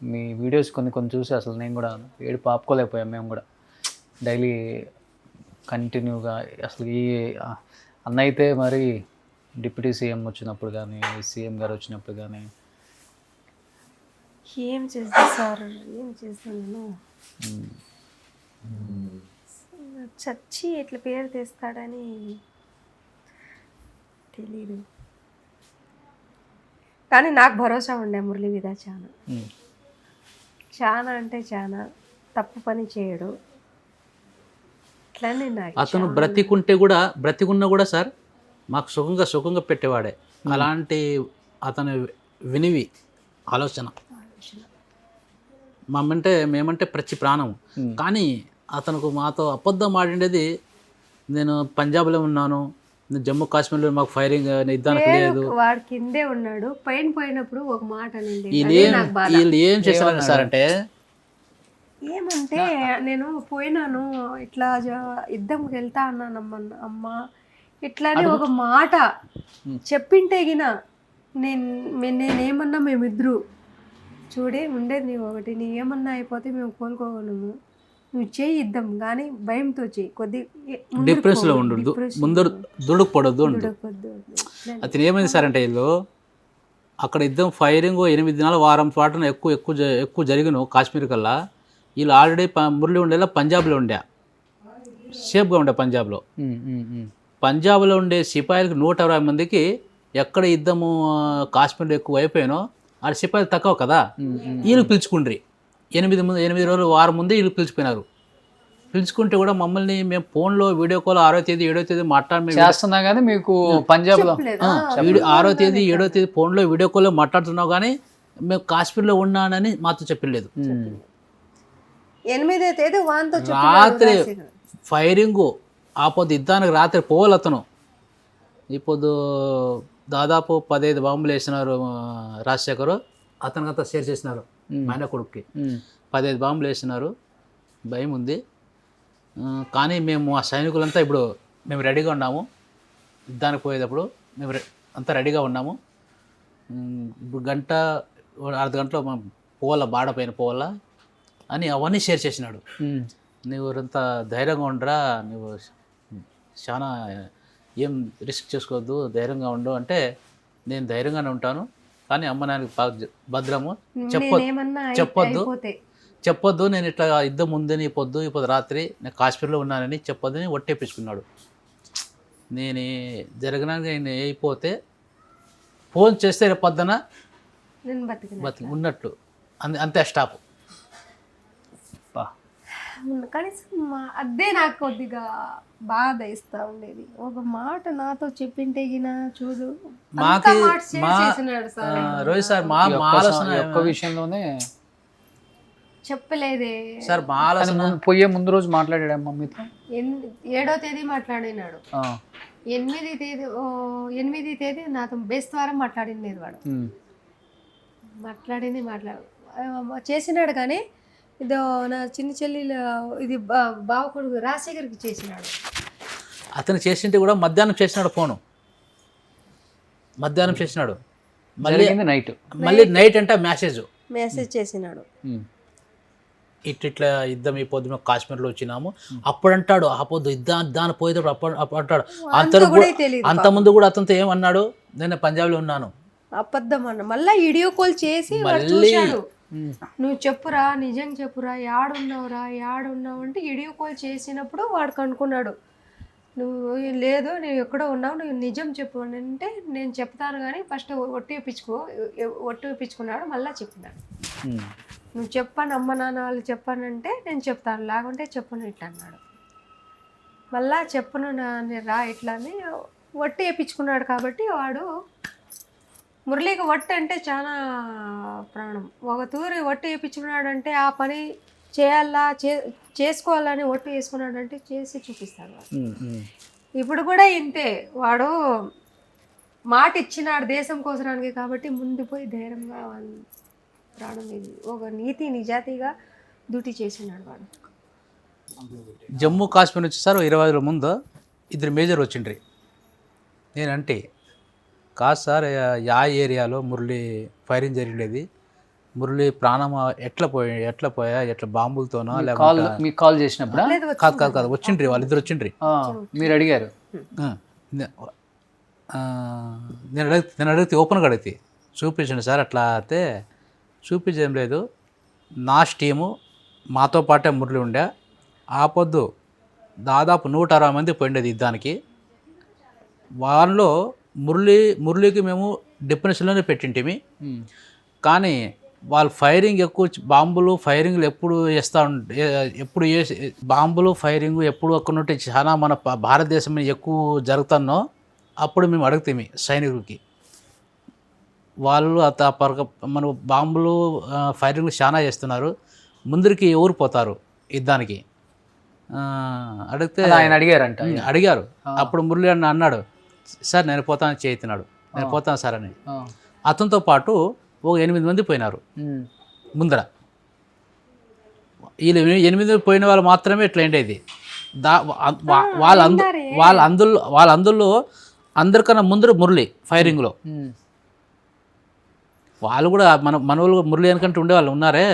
మీ వీడియోస్ కొన్ని చూసి అసలు నేను కూడా ఏడుపు ఆపుకోలేకపోయాం మేము కూడా. డైలీ కంటిన్యూగా అసలు ఈ అన్న అయితే మరి డిప్యూటీ సీఎం వచ్చినప్పుడు కానీ, సీఎం గారు వచ్చినప్పుడు కానీ ఏం చేస్తా సార్, ఏం చేస్తాను చచ్చి ఇట్లా పేరు తెస్తాడని తెలీదు. కానీ నాకు భరోసా ఉండే మురళి మీద చాలా అంటే చాలా తప్పు పని చేయడు. అట్లనే అతను బ్రతికున్నా కూడా సార్ మాకు సుఖంగా పెట్టేవాడే. అలాంటి అతను వినివి ఆలోచన మేమంటే ప్రతి ప్రాణం. కానీ అతనుకు మాతో అబద్ధం ఆడిండేది, నేను పంజాబ్లో ఉన్నాను, జమ్మూ కాశ్మీర్లో మాకు ఫైరింగ్ యుద్ధానికి లేదు, వాడు కిందే ఉన్నాడు, పైన పోయినప్పుడు ఒక మాట వీళ్ళు ఏం చేశారు సార్ అంటే, ఏమంటే నేను పోయినాను ఇట్లా యుద్ధంకి వెళ్తా అన్నానమ్మ ఇట్లా అని ఒక మాట చెప్పింటే గిన నేనేమన్నా మేమిద్దరు చూడే ఉండేది నీ ఒకటి, నీ ఏమన్నా అయిపోతే మేము కోలుకోగలము, నువ్వు చేయి ఇద్దాం కానీ భయంతో చేయి, కొద్ది డిప్రెషన్లో ఉండదు, ముందరు దుడుకుపడద్దు. అతను ఏమైంది సార్ అంటే, వీళ్ళు అక్కడ యుద్ధం ఫైరింగ్ 8 దినాలు వారం పాటన ఎక్కువ జరిగిన కాశ్మీర్ కల్లా. వీళ్ళు ఆల్రెడీ మురళి ఉండేలా పంజాబ్లో ఉండే, సేఫ్గా ఉండే పంజాబ్లో ఉండే సిపాయిలకు 120 మందికి ఎక్కడ యుద్ధము కాశ్మీర్లో ఎక్కువ అయిపోయానో ఆడ సిపాయిలు తక్కువ కదా, వీళ్ళు పిలుచుకుండ్రి. 8 రోజులు వారం ముందే వీళ్ళు పిలిచిపోయినారు. పిలుచుకుంటే కూడా మమ్మల్ని మేము ఫోన్లో వీడియో కాల్ 6వ తేదీ 7వ తేదీ మాట్లాడుతున్నా కానీ మీకు పంజాబ్లో 6వ తేదీ 7వ తేదీ ఫోన్లో వీడియో కాల్లో మాట్లాడుతున్నావు కానీ మేము కాశ్మీర్లో ఉన్నానని మాతో చెప్పలేదు. 8వ తేదీ రాత్రి ఫైరింగు ఆపొద్దు యుద్ధానికి రాత్రి పోవాలి అతను. ఇప్పుడు దాదాపు 15 బాంబులు వేసినారు రాజశేఖరు, అతనికంతా షేర్ చేసినారు ఆయన కొడుక్కి. 15 బాంబులు వేసినారు, భయం ఉంది. కానీ మేము ఆ సైనికులంతా ఇప్పుడు మేము రెడీగా ఉన్నాము, యుద్ధానికి పోయేటప్పుడు మేము అంతా రెడీగా ఉన్నాము. ఇప్పుడు అర్ధ గంటలో మనం పోవాలా, బాడ పైన పోవాలా అని అవన్నీ షేర్ చేసినాడు. నువ్వు అంత ధైర్యంగా ఉండరా, నువ్వు చాలా ఏం రిస్క్ చేసుకోవద్దు, ధైర్యంగా ఉండు అంటే, నేను ధైర్యంగానే ఉంటాను కానీ అమ్మ నాన్నకి భద్రము, చెప్పొద్దు చెప్పొద్దు, నేను ఇట్లా యుద్ధం ఉందని ఇప్పుడు రాత్రి నేను కాశ్మీర్లో ఉన్నానని చెప్పొద్దని ఒట్టేపించుకున్నాడు. నేను జరగడానికి ఆయన అయిపోతే ఫోన్ చేస్తే రేపు పొద్దున నేను బతికిన బతికి ఉన్నట్లు అంతే స్టాప్. కనీసం అదే నాకు కొద్దిగా బాధ ఇస్తా ఉండేది. ఒక మాట నాతో చెప్పింటే గిన చూడు మాకి చేసినాడు సార్. రోహిత్ సార్ మా ఆలోచన ఒక్క విషయంలోనే చెప్పలేదే సార్, మా ఆలోచన పోయే ముందు రోజు మాట్లాడాడు మమ్మీతో. 7వ తేదీ మాట్లాడినాడు. 8వ తేదీ నాతో బేస్ ద్వారా మాట్లాడింది వాడు. చేసినాడు కానీ ఇదో నా చిన్న చెల్లి ఇది బావ కొడుకు రాజశేఖర్కి చేసినాడు. అతను చేసింటే కూడా మధ్యాహ్నం చేసినాడు ఫోను, మధ్యాహ్నం చేసినాడు. మళ్ళీ నైట్ అంటే మెసేజ్ చేసినాడు. ఇట్లా యుద్ధం ఈ పొద్దున కాశ్మీర్లో వచ్చినాము అప్పుడు అంటాడు, ఆ పొద్దు యుద్ధాన్ని పోయేటప్పుడు అప్పుడు అంటాడు. అంతకుముందు కూడా అతనితో ఏమన్నాడు, నేను పంజాబ్లో ఉన్నాను అబద్ధం అన్న. మళ్ళీ వీడియో కాల్ చేసి చూశాడు. నువ్వు చెప్పురా, నిజం చెప్పురా, యాడున్నావు అంటే వీడియో కాల్ చేసినప్పుడు వాడు అనుకున్నాడు నువ్వు లేదు నేను ఎక్కడో ఉన్నావు, నువ్వు నిజం చెప్పు అని అంటే నేను చెప్తాను కానీ ఫస్ట్ ఒట్టు వేయించుకున్నాడు. మళ్ళీ చెప్పినాడు, నువ్వు చెప్పాను అమ్మ నాన్న వాళ్ళు చెప్పానంటే నేను చెప్తాను, లేకుంటే చెప్పను ఇట్లా అన్నాడు. మళ్ళా చెప్పను రా ఇట్లా అని ఒట్టు వేయించుకున్నాడు. కాబట్టి వాడు మురళికి ఒట్టు అంటే చాలా ప్రాణం. ఒక తూరి ఒట్టు వేయించుకున్నాడు అంటే ఆ పని చేయాలా చేసుకోవాలని ఒట్టు వేసుకున్నాడు అంటే చేసి చూపిస్తాడు వాడు. ఇప్పుడు కూడా ఇంతే, వాడు మాట ఇచ్చినాడు దేశం కోసరానికి కాబట్టి ముందు పోయి ధైర్యంగా ప్రాణం ఇది ఒక నీతి నిజాతిగా డ్యూటీ చేసినాడు వాడు. జమ్మూ కాశ్మీర్ నుంచి సార్ 20 రోజుల ముందు 2 మేజర్ వచ్చిండ్రి. నేనంటే కాదు సార్, యా ఏరియాలో మురళి ఫైరింగ్ జరిగేది, మురళి ప్రాణం ఎట్లా పోయా ఎట్లా బాంబులతోనో లేకపోతే మీకు కాల్ చేసినప్పుడు కాదు వచ్చిండ్రి, వాళ్ళిద్దరు వచ్చిండ్రి. మీరు అడిగారు. నేను అడిగితే ఓపెన్గా అడిగితే చూపించండి సార్, అట్లా అయితే చూపించేం లేదు. నా టీము మాతో పాటే మురళి ఉండే, ఆ పొద్దు దాదాపు 160 మంది పోయిండేది యుద్ధానికి. వాళ్ళలో మురళికి మేము డిఫరెన్స్లోనే పెట్టింటిమి. కానీ వాళ్ళు ఫైరింగ్ ఎక్కువ, బాంబులు ఫైరింగ్లు ఎప్పుడు బాంబులు ఫైరింగ్ ఎప్పుడు అక్కడ చాలా మన భారతదేశం ఎక్కువ జరుగుతానో అప్పుడు మేము అడుగుతాము సైనికులకి, వాళ్ళు మన బాంబులు ఫైరింగ్లు చాలా చేస్తున్నారు, ముందరికి ఎవరు పోతారు యుద్ధానికి అడిగితే ఆయన అడిగారు. అప్పుడు మురళి అన్నాడు, సార్ నేను పోతాను చేస్తున్నాడు, నేను పోతాను సార్ అని. అతనితో పాటు ఒక 8 మంది పోయినారు ముందర. వీళ్ళు 8 పోయిన వాళ్ళు మాత్రమే ఇట్లా ఉండేది. వాళ్ళందులో అందరికన్నా ముందర మురళి ఫైరింగ్లో. వాళ్ళు కూడా మన వాళ్ళు మురళి అనుకంటే ఉండేవాళ్ళు ఉన్నారే,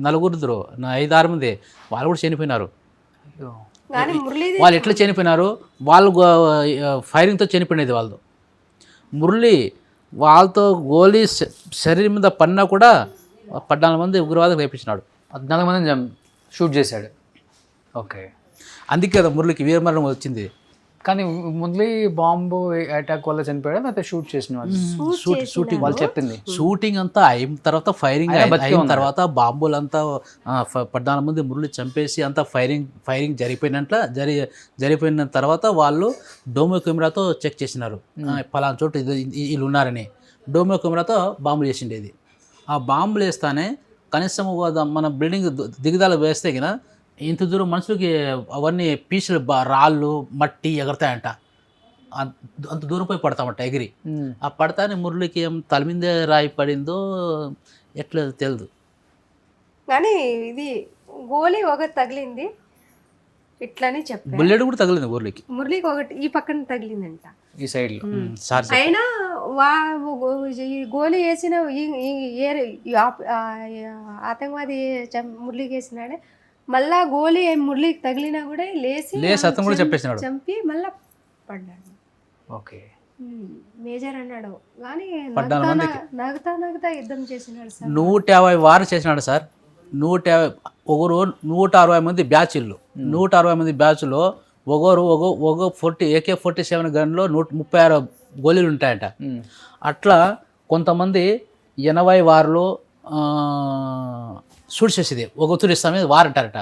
4 5-6 మంది, వాళ్ళు కూడా చనిపోయినారు. వాళ్ళు ఎట్లా చనిపోయినారు, వాళ్ళు ఫైరింగ్తో చనిపోయినది వాళ్ళు. మురళి వాళ్ళతో గోలీ శరీరం మీద పడినా కూడా 14 మంది ఉగ్రవాదులు రేపించినాడు. 14 మందిని షూట్ చేశాడు. ఓకే, అందుకే కదా మురళికి వీరమరణం వచ్చింది. కానీ మురళి బాంబు అటాక్ వల్ల చనిపోయాడు, అయితే షూట్ చేసిన షూటింగ్ వాళ్ళు చెప్పింది. షూటింగ్ అంతా అయిన తర్వాత, ఫైరింగ్ అయిన తర్వాత బాంబులు అంతా 14 మంది మురళి చంపేసి అంతా ఫైరింగ్ జరిగిపోయిన తర్వాత వాళ్ళు డోమో కెమెరాతో చెక్ చేసినారు, పలానా చోటు వీళ్ళు ఉన్నారని. డోమో కెమెరాతో బాంబులు చేసిండేది. ఆ బాంబులు వేస్తానే కనీసం మన బిల్డింగ్ దిగుదల వేస్తే కినా ఇంత దూరం మనుషులకి అవన్నీ పీసులు రాళ్ళు మట్టి ఎగరతాయంట. అంత దూరం పోయి పడతామంట ఎగిరి. ఆ పడతానే మురళికి ఏం తల మీదే రాయి పడిందో ఎట్లా తెలియదు. కానీ ఇది గోలీ ఒకటి తగిలింది ఇట్లని చెప్పారు. బుల్లెట్ కూడా తగిలింది మురళికి ఒకటి ఈ పక్కన తగిలిందంట, ఈ సైడ్లో. అయినా గోలీ వేసిన ఆతంకవాది మురళికి వేసినాడే, మళ్ళా గోలీ మురళికి తగిలినా కూడా లేచి అతను కూడా చంపి మళ్ళా పడ్డాడు. ఓకే, మేజర్ అన్నాడు కానీ నగుతా యుద్ధం చేసినాడు సార్. 150 వారు చేసినాడు సార్. ఒకరు 160 మంది బ్యాచ్లు, 160 మంది బ్యాచ్లో ఒక AK-47 గన్లో 136 గోళీలు ఉంటాయంట. అట్లా కొంతమంది 80 వార్లో షూట్ చేసేది ఒక తూరి ఇస్తామే వార్ అంటారట.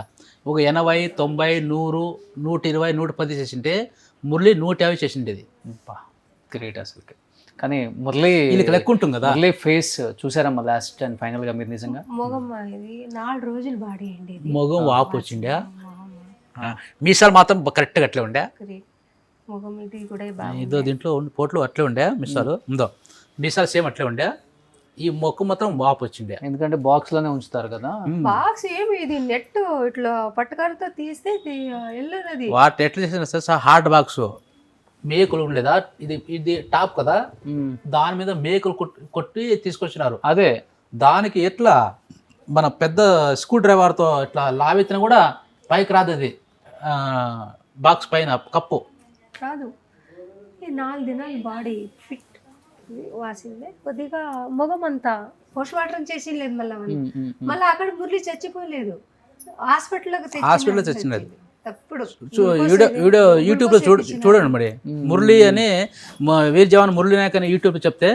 ఒక 80, 90, 100, 120, 110 చేసింటే మురళి 150 చేసిండేది. గ్రేట్ అసలు. కానీ మురళి వీళ్ళకి లెక్క ఉంటుంది కదా. మురళి ఫేస్ చూసారమ్మా లాస్ట్ అండ్ ఫైనల్గా మీరు నిజంగా? మొగమ్మ ఇది 4 రోజులు బాడీ అండి ఇది. మొగం వాపు వచ్చిండే, మీసాలు మాత్రం కరెక్ట్గా అట్లే ఉండే. మొగం ఇది కూడా బాగా ఇదో దీంట్లో పోట్లో అట్లే ఉండే మీసాలు, ఉందో మీసాలు సేమ్ అట్లే ఉండే. ఈ మొక్క మాత్రం వాపు వచ్చిండే. ఎందుకంటే బాక్స్ లోనే ఉంచుతారు కదా. బాక్స్ ఏమి ఇది నెట్ ఇట్లా పట్టుకారుతో తీస్తే వెళ్ళదు. వాటి ఎట్లా చేసిన సార్ హార్డ్ బాక్స్ మేకులు ఉండేదా, ఇది టాప్ కదా, దాని మీద మేకులు కొట్టి తీసుకొచ్చినారు. అదే దానికి ఎట్లా మన పెద్ద స్క్రూ డ్రైవర్తో ఇట్లా లావెత్తినా కూడా పైకి రాదు అది బాక్స్ పైన కప్పు రాదు. ఈ 4 దినాలు బాడీ ఫిట్ వాసిందే. కొద్దిగా మొగం అంతా పోస్ట్ మార్టం చేసి లేదు. మళ్ళీ అక్కడ మురళి చచ్చిపోలేదు, హాస్పిటల్లో తెచ్చినది. తప్పుడు వీడియో యూట్యూబ్ లో చూడండి మరి. మురళి అని వీర్ జవాన్ మురళి నాయక్ అని యూట్యూబ్ చెప్తే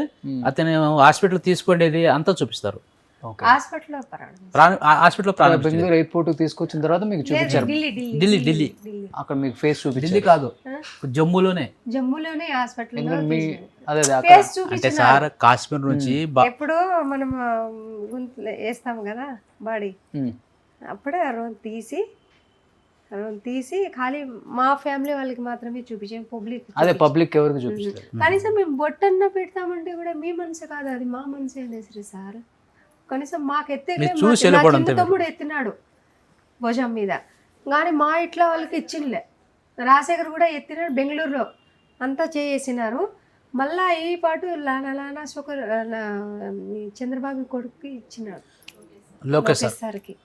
అతను హాస్పిటల్ తీసుకోండేది అంతా చూపిస్తారు. హాస్పిటల్లో బెంగళూరు ఎయిర్పోర్ట్ తీసుకొచ్చిన తర్వాత మీకు చూపించారు. ఢిల్లీ అక్కడ మీకు ఫేస్ చూపించారు. ఢిల్లీ కాదు, జమ్మూలోనే హాస్పిటల్ అదే అంటే సార్ కాశ్మీర్ నుంచి ఎప్పుడు మనం వేస్తాం కదా బాడీ, అప్పుడే తీసి ఖాళీ మా ఫ్యామిలీ వాళ్ళకి మాత్రమే చూపించాం. పబ్లిక్ ఎవరికి చూపిస్తారు? కనీసం మేము బొట్టన్న పెడతామంటే కూడా మీ మనసు కాదు, అది మా మనసే అనేసరి సార్. కనీసం మాకు తమ్ముడు ఎత్తినాడు భుజం మీద, కానీ మా ఇట్లా వాళ్ళకి ఇచ్చిండే. రాజశేఖర్ కూడా ఎత్తినాడు, బెంగళూరులో అంతా చేసినారు. మళ్ళా ఈ పాటు లానా చంద్రబాబు కొడుకు ఇచ్చినాడు లోకేష్ సార్కి.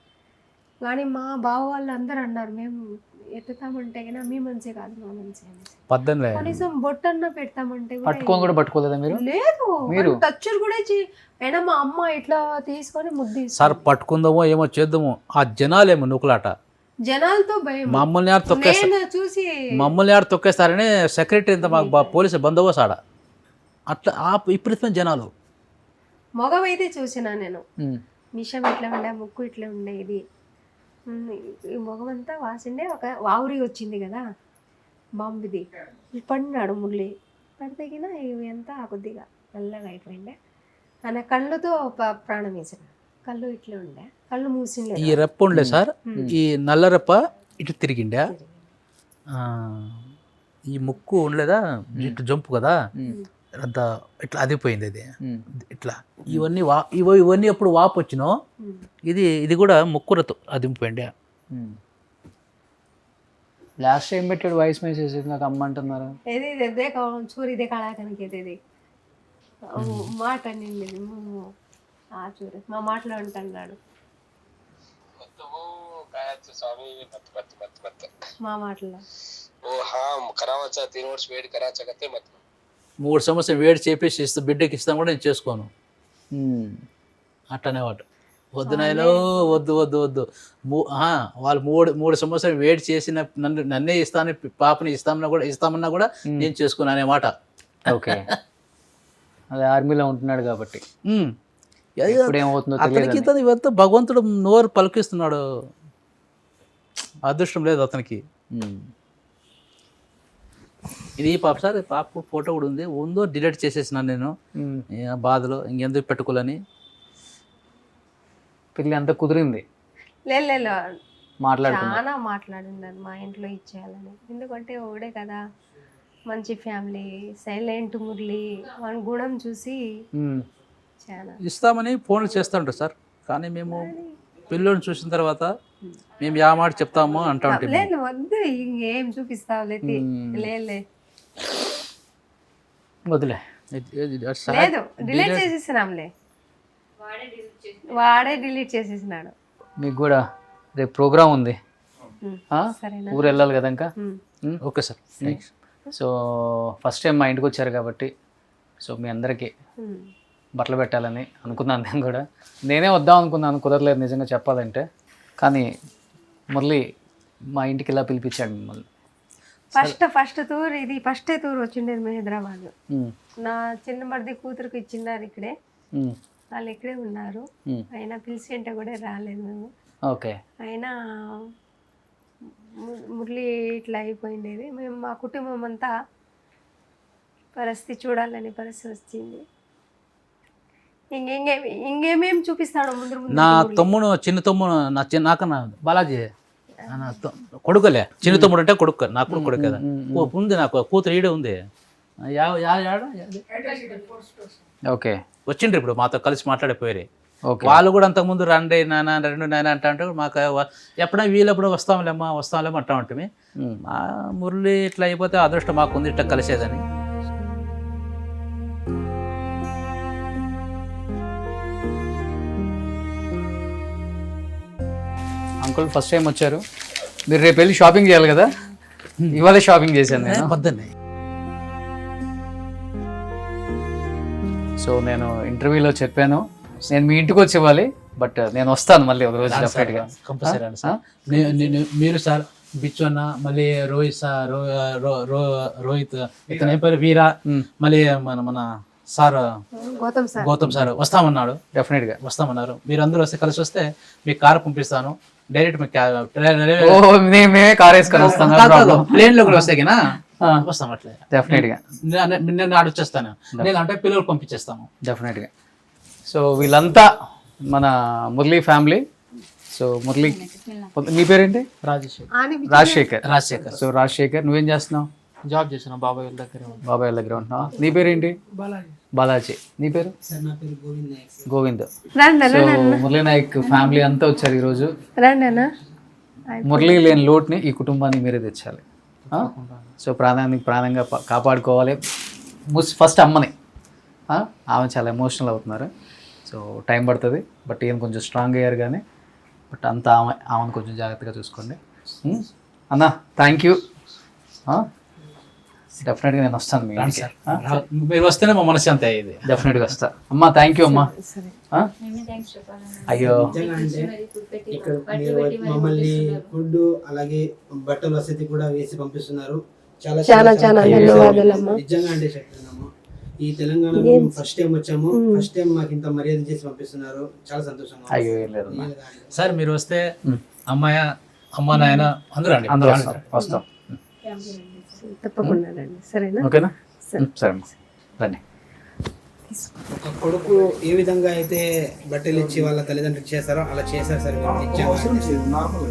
కానీ మా బావ వాళ్ళు అందరూ అన్నారు మేము ఎత్తుతామంటే కన్నా మీ మనసే కాదు మా మనసే. కనీసం బొట్టన్న పెడతామంటే కూడా పట్టుకోలేదా మీరు? లేదు, టచ్చులు కూడా అయినా మా అమ్మ ఇట్లా తీసుకొని ముద్దు సార్ పట్టుకుందామో ఏమో చేద్దామో, ఆ జనాలేమో నూకులాట, జనాలతో భయం. మమ్మల్ని ఆడ తొక్కేస్తారని సెక్రటరీ ఇంత మాకు పోలీసు బందోబస్తు ఆడ అట్లా విపరీతమైన జనాలు. మగవైతే చూసినా నేను, మిషం ఇట్లా ఉండే, ముక్కు ఇట్లా ఉండే, ఇది ఈ మొగమంతా వాసిండే. ఒక వావురి వచ్చింది కదా బాంబుది, పడినాడు మురళి. పడితేగిన ఇవి అంతా కొద్దిగా నల్లగా అయిపోయిండే. ఆయన కళ్ళుతో ప్రాణం వేసిన, కళ్ళు ఇట్లా ఉండే, కళ్ళు మూసిండే. ఈ రెప్ప ఉండే సార్, ఈ నల్ల రెప్ప ఇటు తిరిగిండే, ఈ ముక్కు ఉండలేదా ఇటు జంపు కదా అంతా ఇట్లా అదిపోయింది. అది ఇట్లా ఇవన్నీ ఎప్పుడు వాపు వచ్చినో ఇది కూడా ముక్కురతో అదిపోయింది. లాస్ట్ టైం పెట్టాడు వాయిస్ మెసేజ్ నాకు అమ్మ అంటున్నారు. చూరిదే కళాకనికి మాట చూరి మా మాటలో అంటున్నాడు. మా మాటలో 3 సంవత్సరం వేడి చేపేసి ఇస్తా, బిడ్డకి ఇస్తాను కూడా నేను చేసుకోను అట్టనే వాడు. వద్దు నాయనో, వద్దు వద్దు వద్దు. వాళ్ళు 3 సంవత్సరం వేడి చేసిన నన్నే ఇస్తాను, పాపని ఇస్తామన్నా కూడా నేను చేసుకోను అనే మాట. ఓకే, అదే ఆర్మీలో ఉంటున్నాడు కాబట్టి అతనికి ఇవంతా భగవంతుడు నోరు పలికిస్తున్నాడు. అదృష్టం లేదు అతనికి. ఇది పాప సార్, పాప ఫోటో కూడా ఉందో డిలీట్ చేసేసినాను నేను బాధలో, ఇంకెందుకు పెట్టుకోవాలని. పిల్లి అంతా కుదిరింది, చాలా మాట్లాడినారు మా ఇంట్లో ఇచ్చేయాలని. ఎందుకంటే ఒకడే కదా, మంచి ఫ్యామిలీ, సైలెంట్ మురళి, మన గుణం చూసి చాలా ఇస్తామని ఫోన్లు చేస్తుంటారు సార్. కానీ మేము పిల్లోని చూసిన తర్వాత మేము యా మాట చెప్తామో అంటా ఉంటాం. లేదు వద్దు, ఇంకేం చూపిస్తావు వదిలే, లేదు డిలీట్ చేసేసినాంలే, వాడే డిలీట్ చేసేసినాడు. మీకు కూడా రేపు ప్రోగ్రామ్ ఉంది, ఊరు వెళ్ళాలి కదా ఇంకా. Okay sir, so first time మా ఇంటికి వచ్చారు కాబట్టి సో మీ అందరికీ బట్టలు పెట్టాలని అనుకున్నాను నేను కూడా. నేనే వద్దాం అనుకున్నాను, కుదరలేదు నిజంగా చెప్పాలంటే. కానీ మురళి మా ఇంటికి ఇలా పిలిపించాడు మిమ్మల్ని. ఫస్ట్ టూర్ ఇది ఫస్టే టూర్ వచ్చిండేది మా హైదరాబాద్. నా చిన్న మరిది కూతురుకు ఇచ్చిన్నారు ఇక్కడే, వాళ్ళు ఇక్కడే ఉన్నారు. అయినా పిలిచి అంటే కూడా రాలేదు మేము. ఓకే. అయినా మురళి ఇట్లా అయిపోయిండేది. మేము మా కుటుంబం అంతా పరిస్థితి చూడాలని పరిస్థితి వచ్చింది. ఇంకేమేం చూపిస్తాడు ముందు నా తమ్ముడు చిన్న తమ్ముడు నాకన్నా బాలాజీ కొడుకులే. చిన్న తమ్ముడు అంటే కొడుకు, నాకు కూడా కొడుకు కదా ఉంది. నాకు కూతురు ఈడే ఉంది. ఓకే. వచ్చిండ్రు ఇప్పుడు మాతో కలిసి మాట్లాడిపోయారు. ఓకే. వాళ్ళు కూడా అంతకుముందు రండి నాన్న రెండు నాయన అంటే మాకు ఎప్పుడైనా వీళ్ళప్పుడు వస్తాంలేమ్మా అంటా ఉంటుంది. మా మురళి ఇట్లా అయిపోతే అదృష్టం మాకుంది ఇట్లా కలిసేదని. అంకుల్ ఫస్ట్ టైం వచ్చారు, మీరు రేపు వెళ్ళి షాపింగ్ చేయాలి కదా, ఇవాళే షాపింగ్ చేశాను నేను పొద్దున్నే. సో నేను ఇంటర్వ్యూలో చెప్పాను నేను మీ ఇంటికి వచ్చి ఇవ్వాలి, బట్ నేను వస్తాను మళ్ళీ ఒక రోజు డెఫినెట్గా. కంపల్సరీ అండి సార్. మీరు సార్ బిచ్చు అన్న, మళ్ళీ రోహిత్ సార్, రోహిత్ ఇతను ఏం పేరు వీరా, మళ్ళీ మన సార్ గౌతమ్ సార్ వస్తామన్నాడు. డెఫినెట్గా వస్తామన్నారు. మీరు అందరూ వస్తే కలిసి వస్తే మీకు కార్ పంపిస్తాను డైరెక్ట్. మీకు మేమే కార్ వేసుకొని వస్తాను, ప్లేన్ లో కూడా వస్తే వస్తాం అట్లా డెఫినెట్గా. నేను ఆడొచ్చేస్తాను, లేదంటే పిల్లలు పంపించేస్తాము డెఫినెట్గా. సో వీళ్ళంతా మన మురళి ఫ్యామిలీ. సో మురళి, మీ పేరేంటి? రాజశేఖర్. సో రాజశేఖర్, నువ్వేం చేస్తున్నావు? జాబ్ చేసిన బాబాయ్ దగ్గర ఉంటున్నావు. నీ పేరేంటి? బాలాజీ. నీ పేరు? గోవింద్. సో మురళీ నాయక్ ఫ్యామిలీ అంతా వచ్చారు ఈరోజు. మురళి లేని లోటుని ఈ కుటుంబాన్ని మీరే తెచ్చాలి. సో ప్రాణంగా కాపాడుకోవాలి. ఫస్ట్ అమ్మని, ఆమె చాలా ఎమోషనల్ అవుతున్నారు. సో టైం పడుతుంది, బట్ ఈయన కొంచెం స్ట్రాంగ్ అయ్యారు. కానీ బట్ అంతా ఆమెను కొంచెం జాగ్రత్తగా చూసుకోండి అన్న. Thank you. డెఫినెట్గా నేను వస్తాను మీ ఇంటికి. మీరు వస్తేనే మా మనసు అంతే ఇది. డెఫినెట్గా వస్తా అమ్మా. థ్యాంక్ యూ అమ్మా. అయ్యో ఇక్కడ మమ్మల్ని ఫుడ్ అలాగే బట్టల వసతి కూడా వేసి పంపిస్తున్నారు. చాలా నిజంగా అంటే చెప్తున్నాము. ఈ తెలంగాణలో ఫస్ట్ టైం వచ్చాము, ఫస్ట్ టైం మాకు ఇంత మర్యాద చేసి పంపిస్తున్నారు. చాలా సంతోషంగా. అయ్యో ఏం లేదు సార్, మీరు వస్తే అమ్మ నాయన అందరూ వస్తాం. తప్పకుండా రండి. సరేనా? ఓకేనా? సరే రండి. ఒక కొడుకు ఏ విధంగా అయితే బట్టలు ఇచ్చి వాళ్ళ తల్లిదండ్రులు చేస్తారో అలా చేశారు సార్. నార్మల్